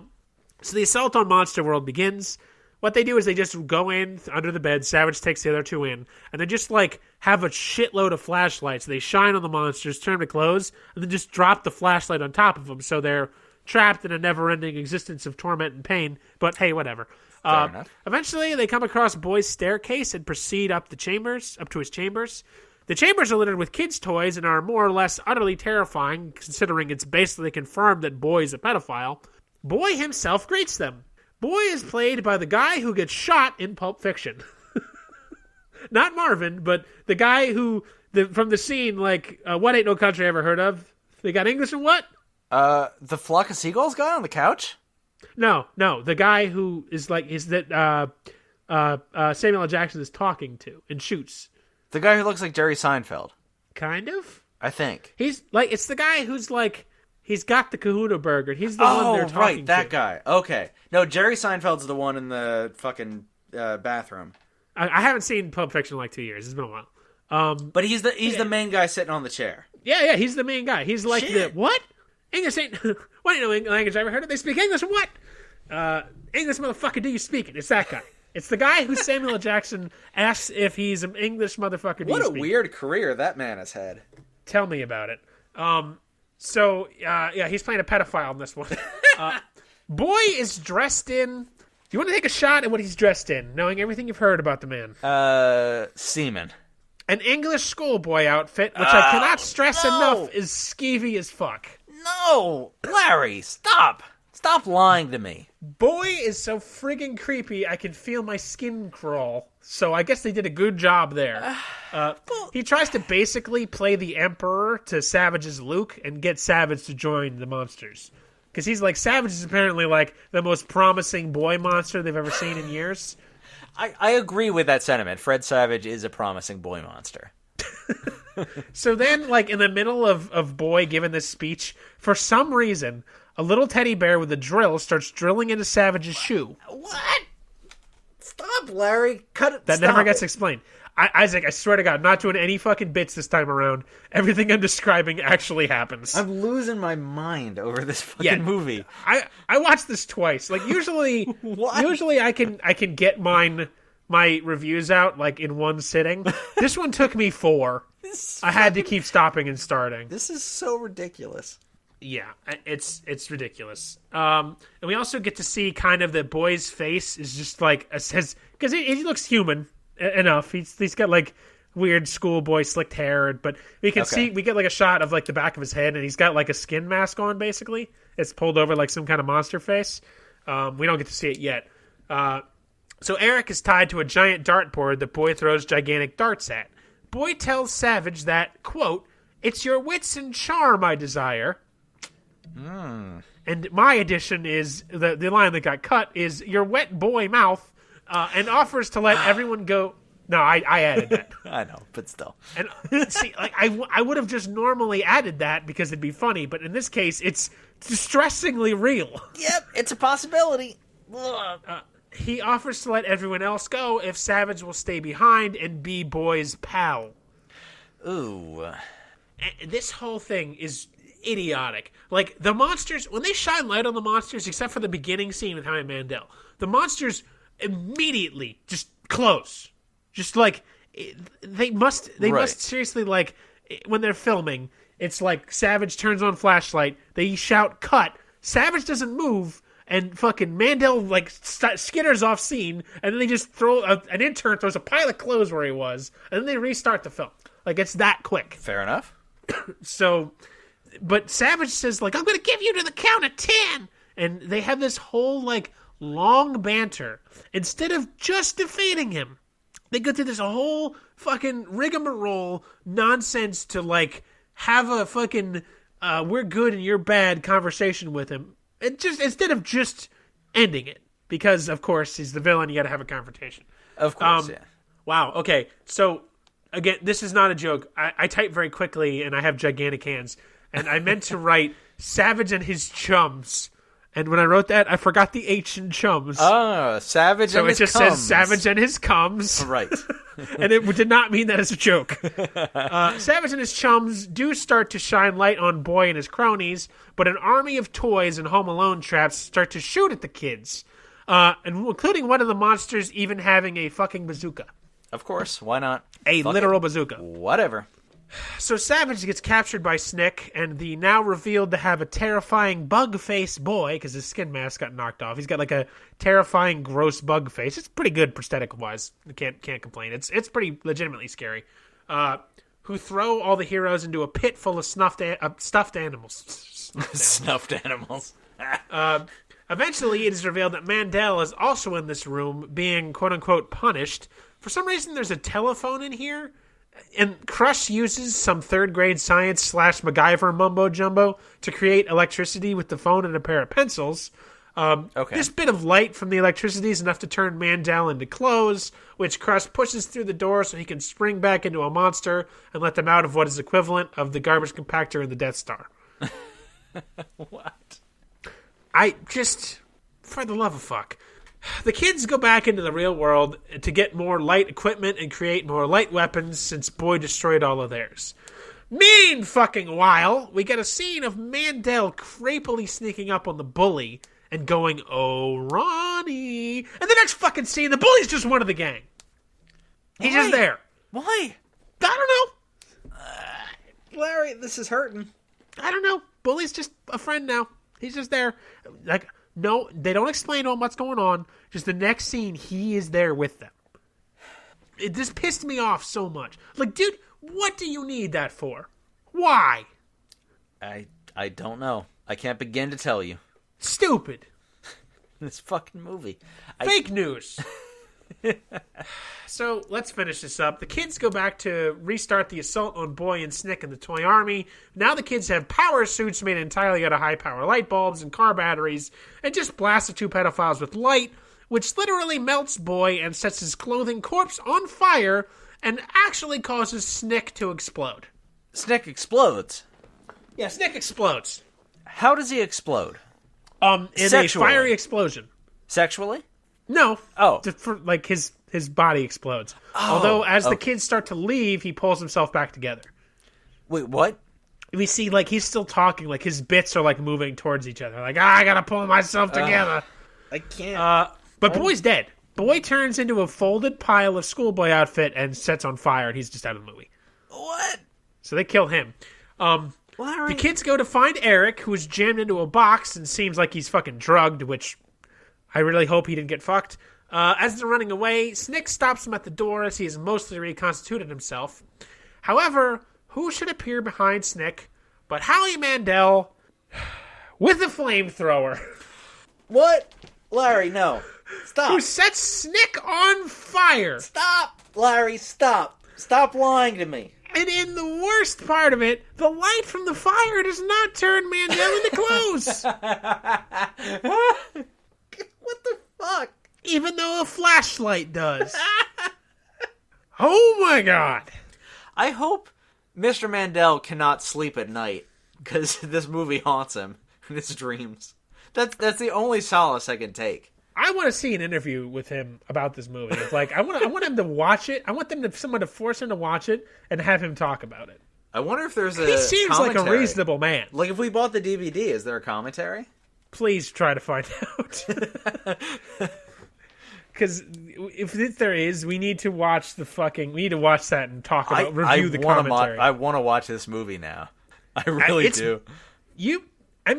the assault on Monster World begins. What they do is they just go in under the bed. Savage takes the other two in, and they just have a shitload of flashlights. They shine on the monsters, turn to close, and then just drop the flashlight on top of them, so they're trapped in a never-ending existence of torment and pain. But hey, whatever. Fair enough. Eventually, they come across Boy's staircase and proceed up to his chambers. The chambers are littered with kids' toys and are more or less utterly terrifying, considering it's basically confirmed that Boy is a pedophile. Boy himself greets them. Boy is played by the guy who gets shot in Pulp Fiction. Not Marvin, but the guy who, from the scene, What Ain't No Country I Ever Heard Of? They got English and what? The Flock of Seagulls guy on the couch? No, the guy who is Samuel L. Jackson is talking to and shoots. The guy who looks like Jerry Seinfeld. Kind of? I think. He's, it's the guy who's, he's got the Kahuna Burger. He's the one they're talking to. Oh, right, that guy. Okay. No, Jerry Seinfeld's the one in the fucking bathroom. I haven't seen Pulp Fiction in 2 years. It's been a while. But he's the main guy sitting on the chair. Yeah, he's the main guy. He's what? English ain't... What ain't no language I ever heard of? They speak English or what? English, motherfucker, do you speak it? It's that guy. It's the guy who Samuel L. Jackson asks if he's an English motherfucker, do you speak it? What a weird career that man has had. Tell me about it. So, he's playing a pedophile in this one. Boy is dressed in... Do you want to take a shot at what he's dressed in, knowing everything you've heard about the man? Semen. An English schoolboy outfit, which I cannot stress enough is skeevy as fuck. No! Larry, stop! Stop lying to me. Boy is so friggin' creepy, I can feel my skin crawl. So I guess they did a good job there. He tries to basically play the Emperor to Savage's Luke and get Savage to join the monsters. Because he's Savage is apparently the most promising boy monster they've ever seen in years. I agree with that sentiment. Fred Savage is a promising boy monster. So then, in the middle of Boy giving this speech, for some reason, a little teddy bear with a drill starts drilling into Savage's shoe. What? Stop Stop, Larry. Cut it. That never gets explained. Isaac, I swear to God, I'm not doing any fucking bits this time around. Everything I'm describing actually happens. I'm losing my mind over this fucking movie. I watched this twice. Like usually I can get my reviews out like in one sitting. This one took me 4. I had to keep stopping and starting. This is so ridiculous. Yeah, it's ridiculous. And we also get to see kind of the boy's face is just like because he looks human enough. He's got like weird schoolboy slicked hair, but we can see we get like a shot of like the back of his head, and he's got like a skin mask on. Basically, it's pulled over like some kind of monster face. We don't get to see it yet. So Eric is tied to a giant dartboard that Boy throws gigantic darts at. Boy tells Savage that, quote, "It's your wits and charm I desire." And my addition is the line that got cut is "your wet boy mouth," and offers to let everyone go. No, I added that. I know, but still. And see, like I would have just normally added that because it'd be funny, but in this case, it's distressingly real. Yep, it's a possibility. He offers to let everyone else go if Savage will stay behind and be Boy's pal. Ooh. And this whole thing is idiotic. Like, the monsters, when they shine light on the monsters, except for the beginning scene with Howie Mandel, the monsters immediately just close. Just like, they must seriously, like, when they're filming, it's like Savage turns on flashlight, they shout, "Cut!" Savage doesn't move, and fucking Mandel, like, skitters off scene, and then they just throw, an intern throws a pile of clothes where he was, and then they restart the film. Like, it's that quick. Fair enough. So, but Savage says, like, "I'm going to give you to the count of 10. And they have this whole, like, long banter. Instead of just defeating him, they go through this whole fucking rigmarole nonsense to, like, have a fucking, we're good and you're bad conversation with him. And just, instead of just ending it. Because, of course, he's the villain, you got to have a confrontation. Of course, yeah. Wow, okay, so, again, this is not a joke. I type very quickly, and I have gigantic hands. And I meant to write Savage and his chums. And when I wrote that, I forgot the H in chums. Oh, Savage and his cums. So it just says Savage and his cums. Right. And it did not mean that as a joke. Savage and his chums do start to shine light on Boy and his cronies, but an army of toys and Home Alone traps start to shoot at the kids. And including one of the monsters even having a fucking bazooka. Of course, why not? A literal bazooka. Whatever. So Savage gets captured by Snick, and the now revealed to have a terrifying bug face Boy, because his skin mask got knocked off. He's got like a terrifying, gross bug face. It's pretty good prosthetic-wise. Can't complain. It's pretty legitimately scary. Who throw all the heroes into a pit full of stuffed animals. Snuffed animals. Eventually, it is revealed that Mandel is also in this room, being quote-unquote punished. For some reason, there's a telephone in here. And Crush uses some third-grade science / MacGyver mumbo-jumbo to create electricity with the phone and a pair of pencils. This bit of light from the electricity is enough to turn Mandel into clothes, which Crush pushes through the door so he can spring back into a monster and let them out of what is equivalent of the garbage compactor in the Death Star. What? I just... For the love of fuck... The kids go back into the real world to get more light equipment and create more light weapons since Boy destroyed all of theirs. Meanwhile, we get a scene of Mandel creepily sneaking up on the bully and going, "Oh, Ronnie." And the next fucking scene, the bully's just one of the gang. He's just there. Why? I don't know. Larry, this is hurting. I don't know. Bully's just a friend now. He's just there. Like... No, they don't explain to him what's going on. Just the next scene, he is there with them. It just pissed me off so much. Like, dude, what do you need that for? Why? I don't know. I can't begin to tell you. Stupid. This fucking movie. Fake news. So, let's finish this up. The kids go back to restart the assault on Boy and Snick and the toy army. Now the kids have power suits made entirely out of high-power light bulbs and car batteries, and just blast the two pedophiles with light, which literally melts Boy and sets his clothing corpse on fire, and actually causes Snick to explode. Snick explodes? Yeah, Snick explodes. How does he explode? In a fiery explosion. Sexually? No. Oh. Like his body explodes. Although as the kids start to leave, he pulls himself back together. Wait, what? We see like he's still talking, like his bits are like moving towards each other. Like, I gotta pull myself together. I can't. But Boy's dead. Boy turns into a folded pile of schoolboy outfit and sets on fire, and he's just out of the movie. What? So they kill him. Larry. The kids go to find Eric, who's jammed into a box and seems like he's fucking drugged, which I really hope he didn't get fucked. As they're running away, Snick stops him at the door as he has mostly reconstituted himself. However, who should appear behind Snick but Howie Mandel with a flamethrower? What? Larry, no. Stop. Who sets Snick on fire. Stop. Larry, stop. Stop lying to me. And in the worst part of it, the light from the fire does not turn Mandel into clothes. What the fuck? Even though a flashlight does. Oh my god. I hope Mr. Mandel cannot sleep at night because this movie haunts him in his dreams. That's the only solace I can take. I want to see an interview with him about this movie. It's like I want him to watch it. I want someone to force him to watch it and have him talk about it. I wonder if there's a He seems like a commentary. Reasonable man. Like if we bought the DVD, is there a commentary? Please try to find out. Because if there is, we need to watch we need to watch that and talk about, review the commentary. I want to watch this movie now. I really do. I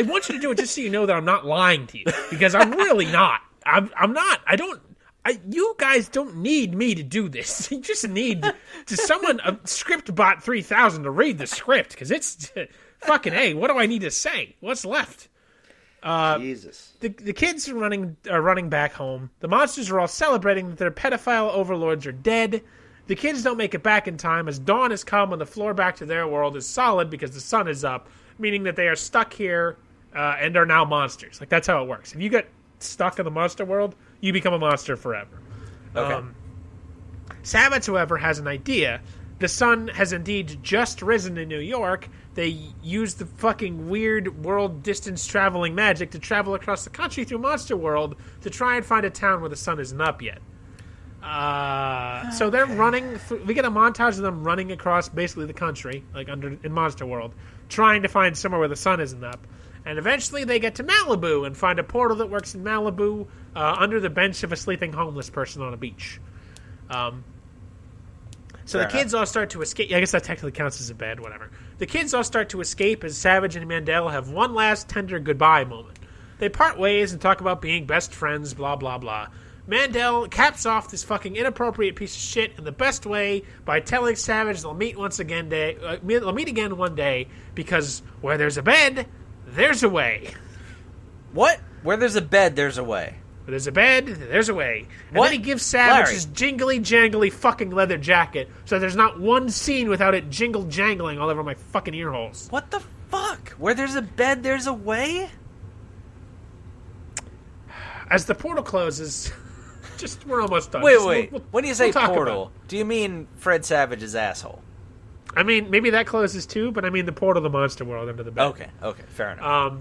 want you to do it just so you know that I'm not lying to you. Because I'm really not. I'm not. You guys don't need me to do this. You just need a script bot 3000 to read the script. Because it's fucking A. What do I need to say? What's left? Jesus. The kids are running back home. The monsters are all celebrating that their pedophile overlords are dead. The kids don't make it back in time as dawn has come and the floor back to their world is solid because the sun is up, meaning that they are stuck here and are now monsters. Like, that's how it works. If you get stuck in the monster world, you become a monster forever. Okay. Savage, however, has an idea. The sun has indeed just risen in New York. They use the fucking weird world distance traveling magic to travel across the country through Monster World to try and find a town where the sun isn't up yet. So they're running. We get a montage of them running across basically the country, like in Monster World, trying to find somewhere where the sun isn't up. And eventually they get to Malibu and find a portal that works in Malibu under the bench of a sleeping homeless person on a beach. So the kids all start to escape. I guess that technically counts as a bed, whatever. The kids all start to escape as Savage and Mandel have one last tender goodbye moment. They part ways and talk about being best friends, blah, blah, blah. Mandel caps off this fucking inappropriate piece of shit in the best way by telling Savage they'll meet again one day because where there's a bed, there's a way. What? Where there's a bed, there's a way. Where there's a bed, there's a way. And What? then he gives Savage Larry. his jingly-jangly fucking leather jacket so there's not one scene without it jingle-jangling all over my fucking ear holes. What the fuck? Where there's a bed, there's a way? As the portal closes, we're almost done. Wait. When you say we'll talk portal, about do you mean Fred Savage's asshole? I mean, maybe that closes too, but I mean the portal to the monster world under the bed. Okay, fair enough.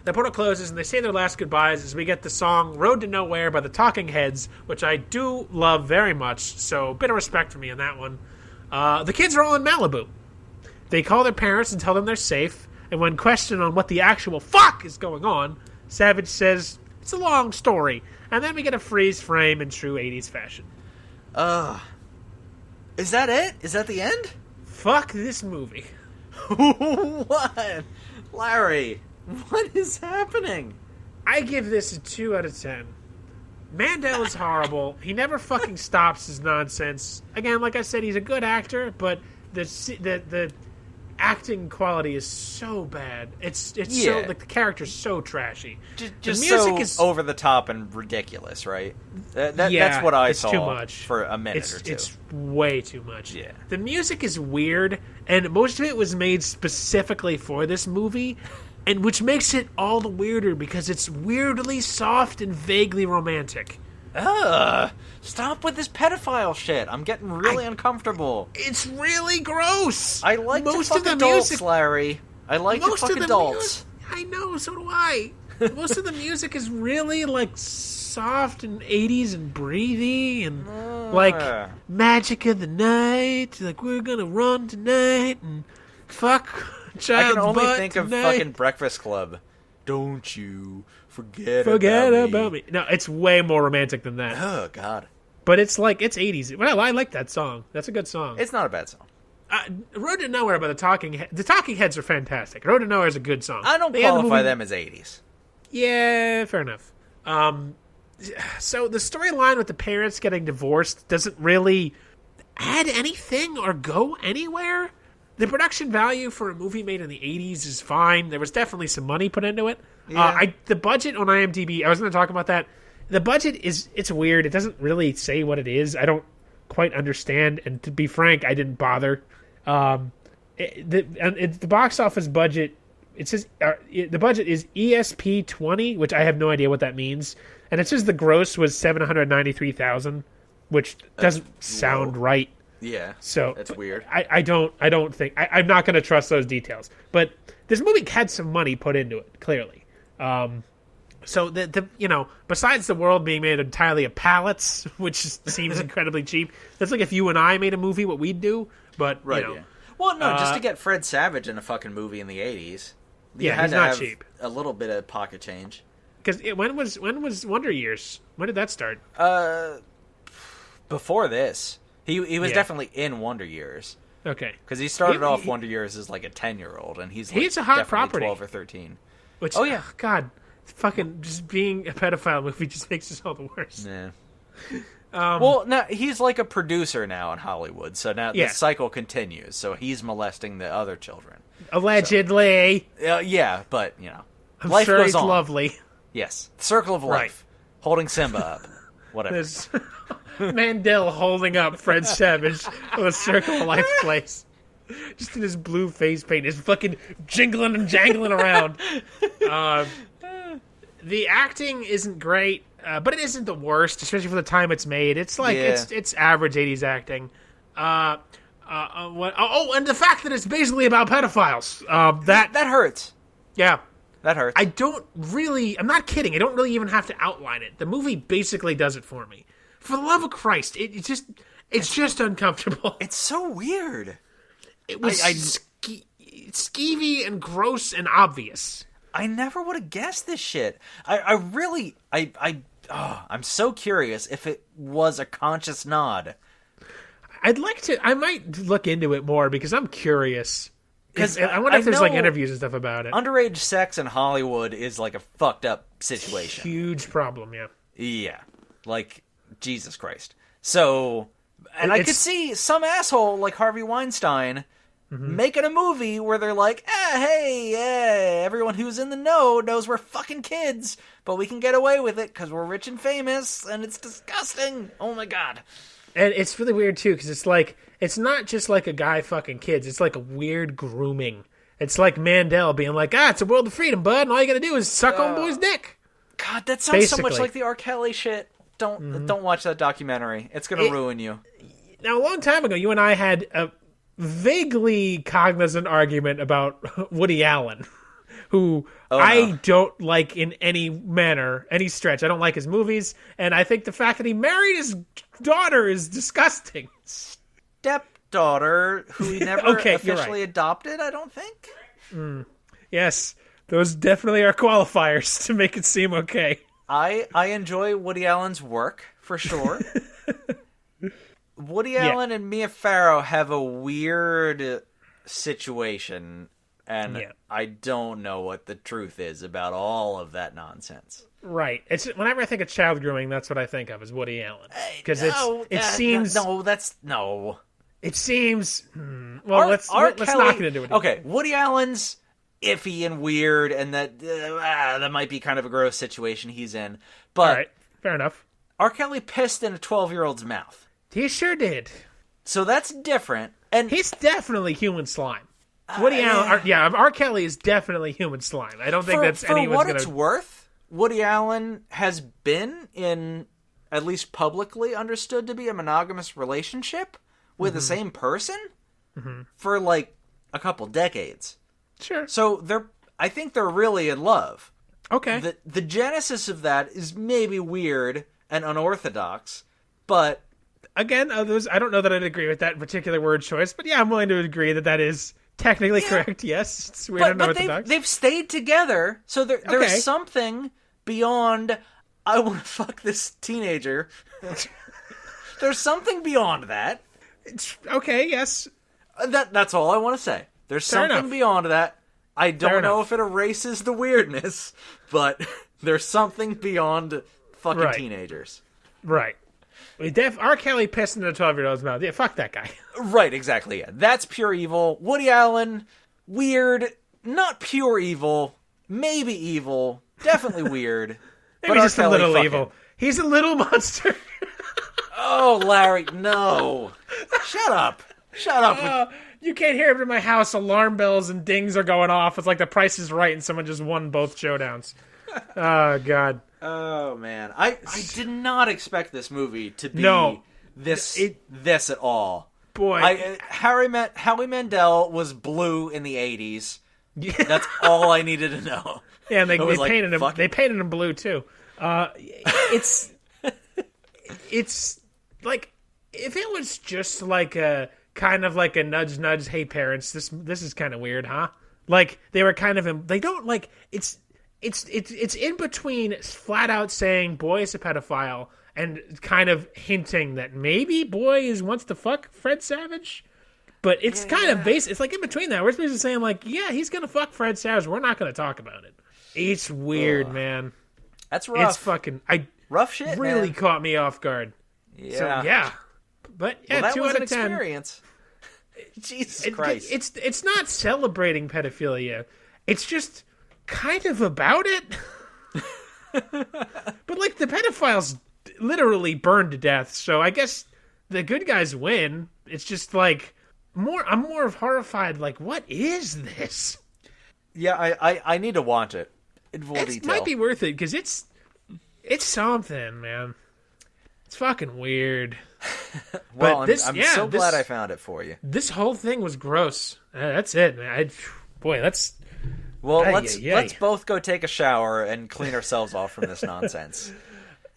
The portal closes, and they say their last goodbyes as we get the song Road to Nowhere by the Talking Heads, which I do love very much, so a bit of respect for me in that one. The kids are all in Malibu. They call their parents and tell them they're safe, and when questioned on what the actual fuck is going on, Savage says, it's a long story, and then we get a freeze frame in true 80s fashion. Is that it? Is that the end? Fuck this movie. What? Larry, what is happening? I give this a 2 out of 10. Mandel is horrible. He never fucking stops his nonsense. Again, like I said, he's a good actor, but the acting quality is so bad. It's so like the character's so trashy. Just the music so is over the top and ridiculous, right? Yeah, that's what I it's saw too much. for a minute or two. It's way too much. Yeah. The music is weird, and most of it was made specifically for this movie, and which makes it all the weirder because it's weirdly soft and vaguely romantic. Stop with this pedophile shit. I'm getting really uncomfortable. It's really gross. I like most to fuck of the adults, music, Larry. I like to most fuck of the adults. I know, so do I. most of the music is really like soft and 80s and breathy and like magic of the night. Like, we're gonna run tonight and fuck child's I can only butt think tonight. of fucking Breakfast Club. Don't you forget about me. No, it's way more romantic than that. Oh, God. But it's like, it's 80s. Well, I like that song. That's a good song. It's not a bad song. Road to Nowhere by the Talking Heads are fantastic. Road to Nowhere is a good song. I don't qualify them as 80s. Yeah, fair enough. So the storyline with the parents getting divorced doesn't really add anything or go anywhere. The production value for a movie made in the 80s is fine. There was definitely some money put into it. Yeah. The budget on IMDb, I was going to talk about that. The budget it's weird. It doesn't really say what it is. I don't quite understand. And to be frank, I didn't bother. The box office budget, it says the budget is ESP 20, which I have no idea what that means. And it says the gross was $793,000, which doesn't sound right. Yeah, so that's weird. I don't think I'm not going to trust those details. But this movie had some money put into it, clearly. So the besides the world being made entirely of pallets, which seems incredibly cheap, that's like if you and I made a movie, what we'd do. But right, yeah. Well, no, just to get Fred Savage in a fucking movie in the 80s, you had he's to not have cheap. a little bit of pocket change. Because when was Wonder Years? When did that start? Before this, he was definitely in Wonder Years. Okay, because he started off Wonder Years as like a 10-year-old, and he's a hot property, 12 or 13. Which, oh yeah, God, fucking just being a pedophile movie just makes us all the worse. Yeah. Well, now he's like a producer now in Hollywood, so now the cycle continues. So he's molesting the other children, allegedly. So, yeah, but I'm life sure goes he's on. Lovely. Yes, circle of life, holding Simba up, whatever. There's Mandel holding up Fred Savage on a circle of life place, just in his blue face paint, he's fucking jingling and jangling around. The acting isn't great. But it isn't the worst, especially for the time it's made. It's like it's average 80s acting. And the fact that it's basically about pedophiles. That hurts. Yeah. That hurts. I'm not kidding. I don't really even have to outline it. The movie basically does it for me. For the love of Christ, it's just uncomfortable. It's so weird. It was skeevy and gross and obvious. I never would have guessed this shit. I'm so curious if it was a conscious nod. I might look into it more because I'm curious. Because I wonder if there's like interviews and stuff about it. Underage sex in Hollywood is like a fucked up situation. Huge problem, yeah. Yeah. Like, Jesus Christ. So, and I could see some asshole like Harvey Weinstein making a movie where they're like, everyone who's in the know knows we're fucking kids, but we can get away with it because we're rich and famous, and it's disgusting. Oh my God. And it's really weird, too, because it's like, it's not just like a guy fucking kids. It's like a weird grooming. It's like Mandel being like, it's a world of freedom, bud, and all you gotta do is suck on boy's dick. God, that sounds so much like the R. Kelly shit. Don't watch that documentary. It's gonna ruin you. Now, a long time ago, you and I had a vaguely cognizant argument about Woody Allen, who I don't like in any manner, any stretch. I don't like his movies, and I think the fact that he married his daughter is disgusting. Stepdaughter, who he never officially adopted, I don't think. Yes, those definitely are qualifiers to make it seem okay. I enjoy Woody Allen's work, for sure. Woody Allen and Mia Farrow have a weird situation, and I don't know what the truth is about all of that nonsense. Right. It's whenever I think of child grooming, that's what I think of is Woody Allen. Because it seems It seems let's not get into it. Okay, Woody Allen's iffy and weird, and that might be kind of a gross situation he's in. But all right, fair enough. R. Kelly pissed in a 12-year-old's mouth. He sure did. So that's different. And he's definitely human slime. Woody Allen, R. Kelly is definitely human slime. I don't think that's anyone's For what it's worth, Woody Allen has been in, at least publicly understood to be, a monogamous relationship with the same person for like a couple decades. Sure. So I think they're really in love. Okay. The genesis of that is maybe weird and unorthodox, but again, I don't know that I'd agree with that particular word choice, but yeah, I'm willing to agree that is technically correct. Yes, it's weird and unorthodox. They've stayed together, so there's something beyond. I want to fuck this teenager. There's something beyond that. Okay, yes. That's all I want to say. There's something beyond that. I don't know if it erases the weirdness, but there's something beyond fucking teenagers. Right. R. Kelly pissed in a 12-year-old's mouth. Yeah, fuck that guy. Right, exactly. Yeah. That's pure evil. Woody Allen, weird. Not pure evil. Maybe evil. Definitely weird. Maybe just a little evil. He's a little monster. Oh, Larry, no. Shut up. Shut up. You can't hear it in my house. Alarm bells and dings are going off. It's like The Price is Right and someone just won both showdowns. Oh, God. Oh, man. I did not expect this movie to be this at all. Boy. Howie Mandel was blue in the 80s. Yeah. That's all I needed to know. Yeah, and they painted him blue, too. It's like, if it was just like a kind of like a nudge, hey parents, this is kind of weird, huh? Like they were kind of they don't like it's in between flat out saying boy is a pedophile and kind of hinting that maybe boy wants to fuck Fred Savage, but it's kind of basic. It's like in between that. We're supposed to saying like, yeah, he's gonna fuck Fred Savage. We're not gonna talk about it. It's weird, man. That's rough. It's fucking rough shit. Really man. Caught me off guard. Yeah. So, yeah. But yeah, that 2 was out an of 10. Experience. Jesus Christ. It's not celebrating pedophilia. It's just kind of about it. But like the pedophiles literally burned to death, so I guess the good guys win. It's just like I'm more horrified, like, what is this? Yeah, I need to watch it in full detail. It might be worth it, because it's something, man. It's fucking weird. Well, I'm so glad I found it for you. This whole thing was gross. That's it, man. Let's both go take a shower and clean ourselves off from this nonsense.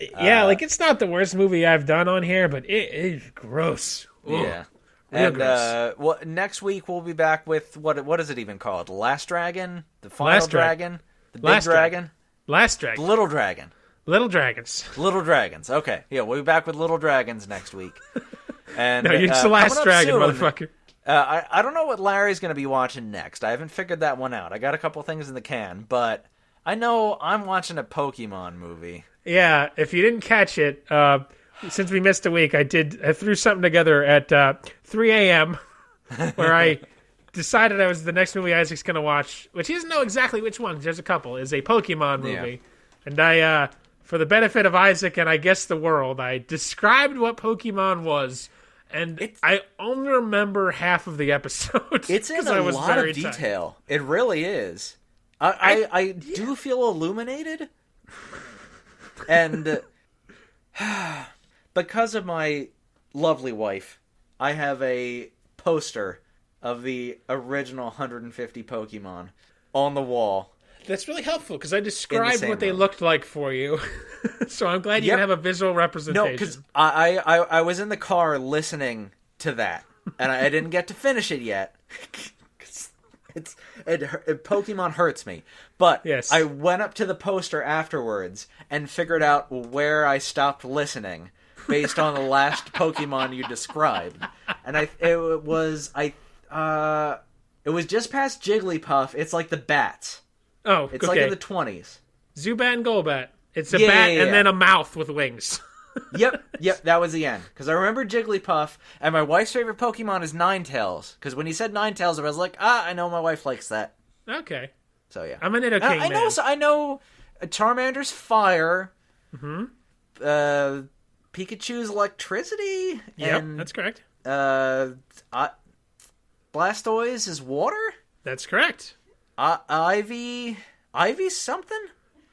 Yeah, like it's not the worst movie I've done on here, but it is gross. Yeah. And next week we'll be back with what is it even called? Last Dragon? The Final Dragon? The Big Dragon? Last Dragon. The Little Dragon. Little Dragons. Little Dragons. Okay. Yeah, we'll be back with Little Dragons next week. And no, you're just the Last Dragon, soon, motherfucker. I don't know what Larry's going to be watching next. I haven't figured that one out. I got a couple things in the can, but I know I'm watching a Pokemon movie. Yeah, if you didn't catch it, since we missed a week, I threw something together at 3 a.m. where I decided the next movie Isaac's going to watch, which he doesn't know exactly which one, there's a couple, is a Pokemon movie. Yeah. And I, for the benefit of Isaac and I guess the world, I described what Pokemon was, and I only remember half of the episode. It's in a lot of detail. It really is. I do feel illuminated. And because of my lovely wife, I have a poster of the original 150 Pokemon on the wall. That's really helpful, because I described what they looked like for you. So I'm glad you can have a visual representation. No, because I was in the car listening to that, and I didn't get to finish it yet. Pokemon hurts me. But yes. I went up to the poster afterwards and figured out where I stopped listening based on the last Pokemon you described. And it was just past Jigglypuff. It's like the bats. Oh, it's like in the 20s. Zubat and Golbat. It's a bat and then a mouth with wings. Yep, that was the end. Because I remember Jigglypuff, and my wife's favorite Pokemon is Ninetales. Because when he said Ninetales, I was like, I know my wife likes that. Okay. So yeah, I'm an Nidoking man. I know Charmander's fire. Mm-hmm. Pikachu's electricity. Yep, and, that's correct. Blastoise is water. That's correct. Ivy something.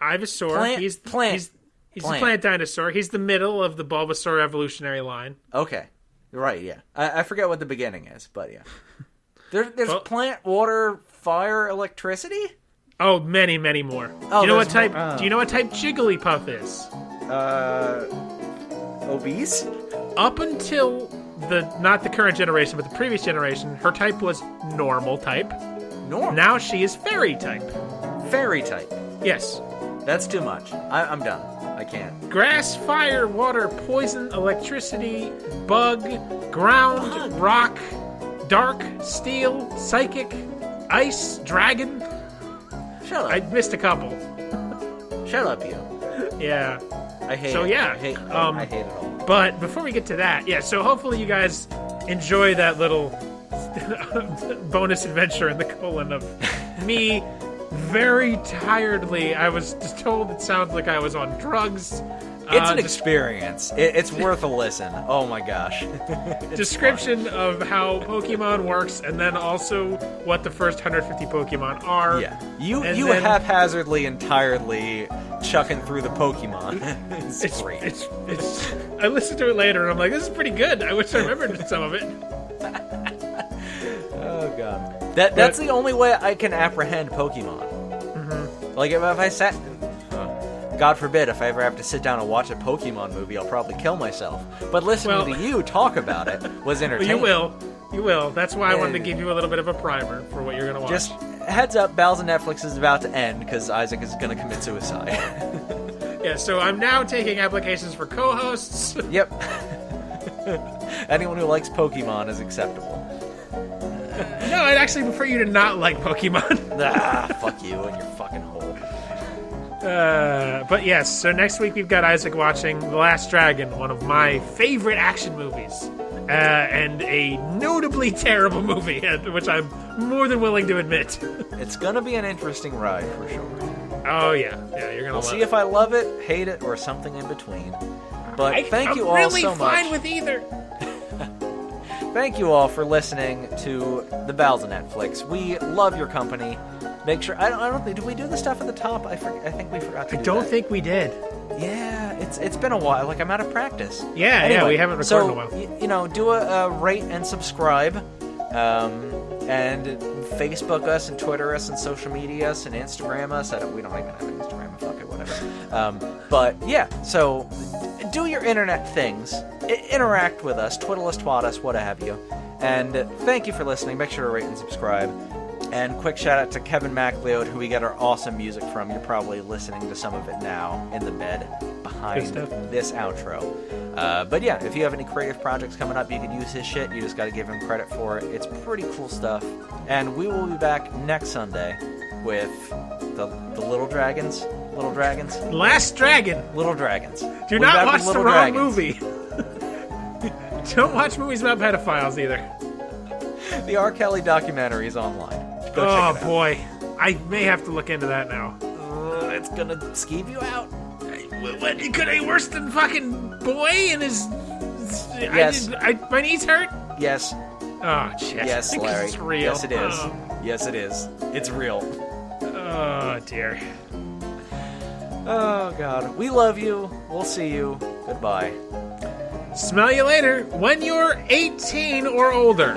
Ivysaur. He's plant. He's a plant dinosaur. He's the middle of the Bulbasaur evolutionary line. Okay. Right, yeah. I forget what the beginning is, but yeah. There's plant, water, fire, electricity? Oh, many, many more. Oh, Do you know what there's type? more? Do you know what type Jigglypuff is? Obese? Up until not the current generation, but the previous generation, her type was normal type. Normal. Now she is fairy type. Fairy type. Yes. That's too much. I'm done. I can't. Grass, fire, water, poison, electricity, bug, ground, rock, dark, steel, psychic, ice, dragon. Shut up. I missed a couple. Shut up, you. Yeah. I hate So, it. yeah, I hate it all. But before we get to that, so hopefully you guys enjoy that little bonus adventure in the colon of me very tiredly. I was just told it sounds like I was on drugs. It's an experience. It's worth a listen. Oh my gosh. Description of how Pokemon works, and then also what the first 150 Pokemon are. Yeah. You then, haphazardly and tiredly chucking through the Pokemon. It's great. It's I listened to it later and I'm like, this is pretty good. I wish I remembered some of it. Oh god. That's the only way I can apprehend Pokemon. Mm-hmm. Like if I sat, God forbid, if I ever have to sit down and watch a Pokemon movie, I'll probably kill myself. But listening to you talk about it was entertaining. You will. That's why I wanted to give you a little bit of a primer for what you're going to watch. Just heads up, Bells and Netflix is about to end because Isaac is going to commit suicide. Yeah, so I'm now taking applications for co-hosts. Yep. Anyone who likes Pokemon is acceptable. No, I'd actually prefer you to not like Pokemon. Fuck you and your fucking hole. But yes, so next week we've got Isaac watching The Last Dragon, one of my favorite action movies. And a notably terrible movie, which I'm more than willing to admit. It's gonna be an interesting ride for sure. Oh yeah, you're gonna. We'll see if I love it, hate it, or something in between. But thank you all really so much. I'm fine with either. Thank you all for listening to the Bells of Netflix. We love your company. Make sure I don't think did we do the stuff at the top? I think we forgot to. I don't think we did. Yeah, it's been a while. Like I'm out of practice. Yeah, anyway, we haven't recorded in a while. You know, do a rate and subscribe, and Facebook us and Twitter us and social media us and Instagram us. We don't even have an Instagram. Fuck it, whatever. But yeah, so do your internet things. Interact with us. Twiddle us, twat us, what have you. And thank you for listening. Make sure to rate and subscribe. And quick shout out to Kevin MacLeod, who we get our awesome music from. You're probably listening to some of it now in the bed behind this outro. But yeah, if you have any creative projects coming up, you can use his shit. You just got to give him credit for it. It's pretty cool stuff. And we will be back next Sunday with the Little Dragons. Little Dragons? Last Dragon. Little Dragons. Do not watch the wrong movie. Don't watch movies about pedophiles either. The R. Kelly documentary is online. Go check it out. Boy, I may have to look into that now. It's gonna skeeve you out. What could I worse than fucking boy and his? Yes. My knees hurt. Yes. Oh shit. Yes, Larry. It's real. Yes, it is. Yes, it is. It's real. Oh dear. Oh god. We love you. We'll see you. Goodbye. Smell you later when you're 18 or older.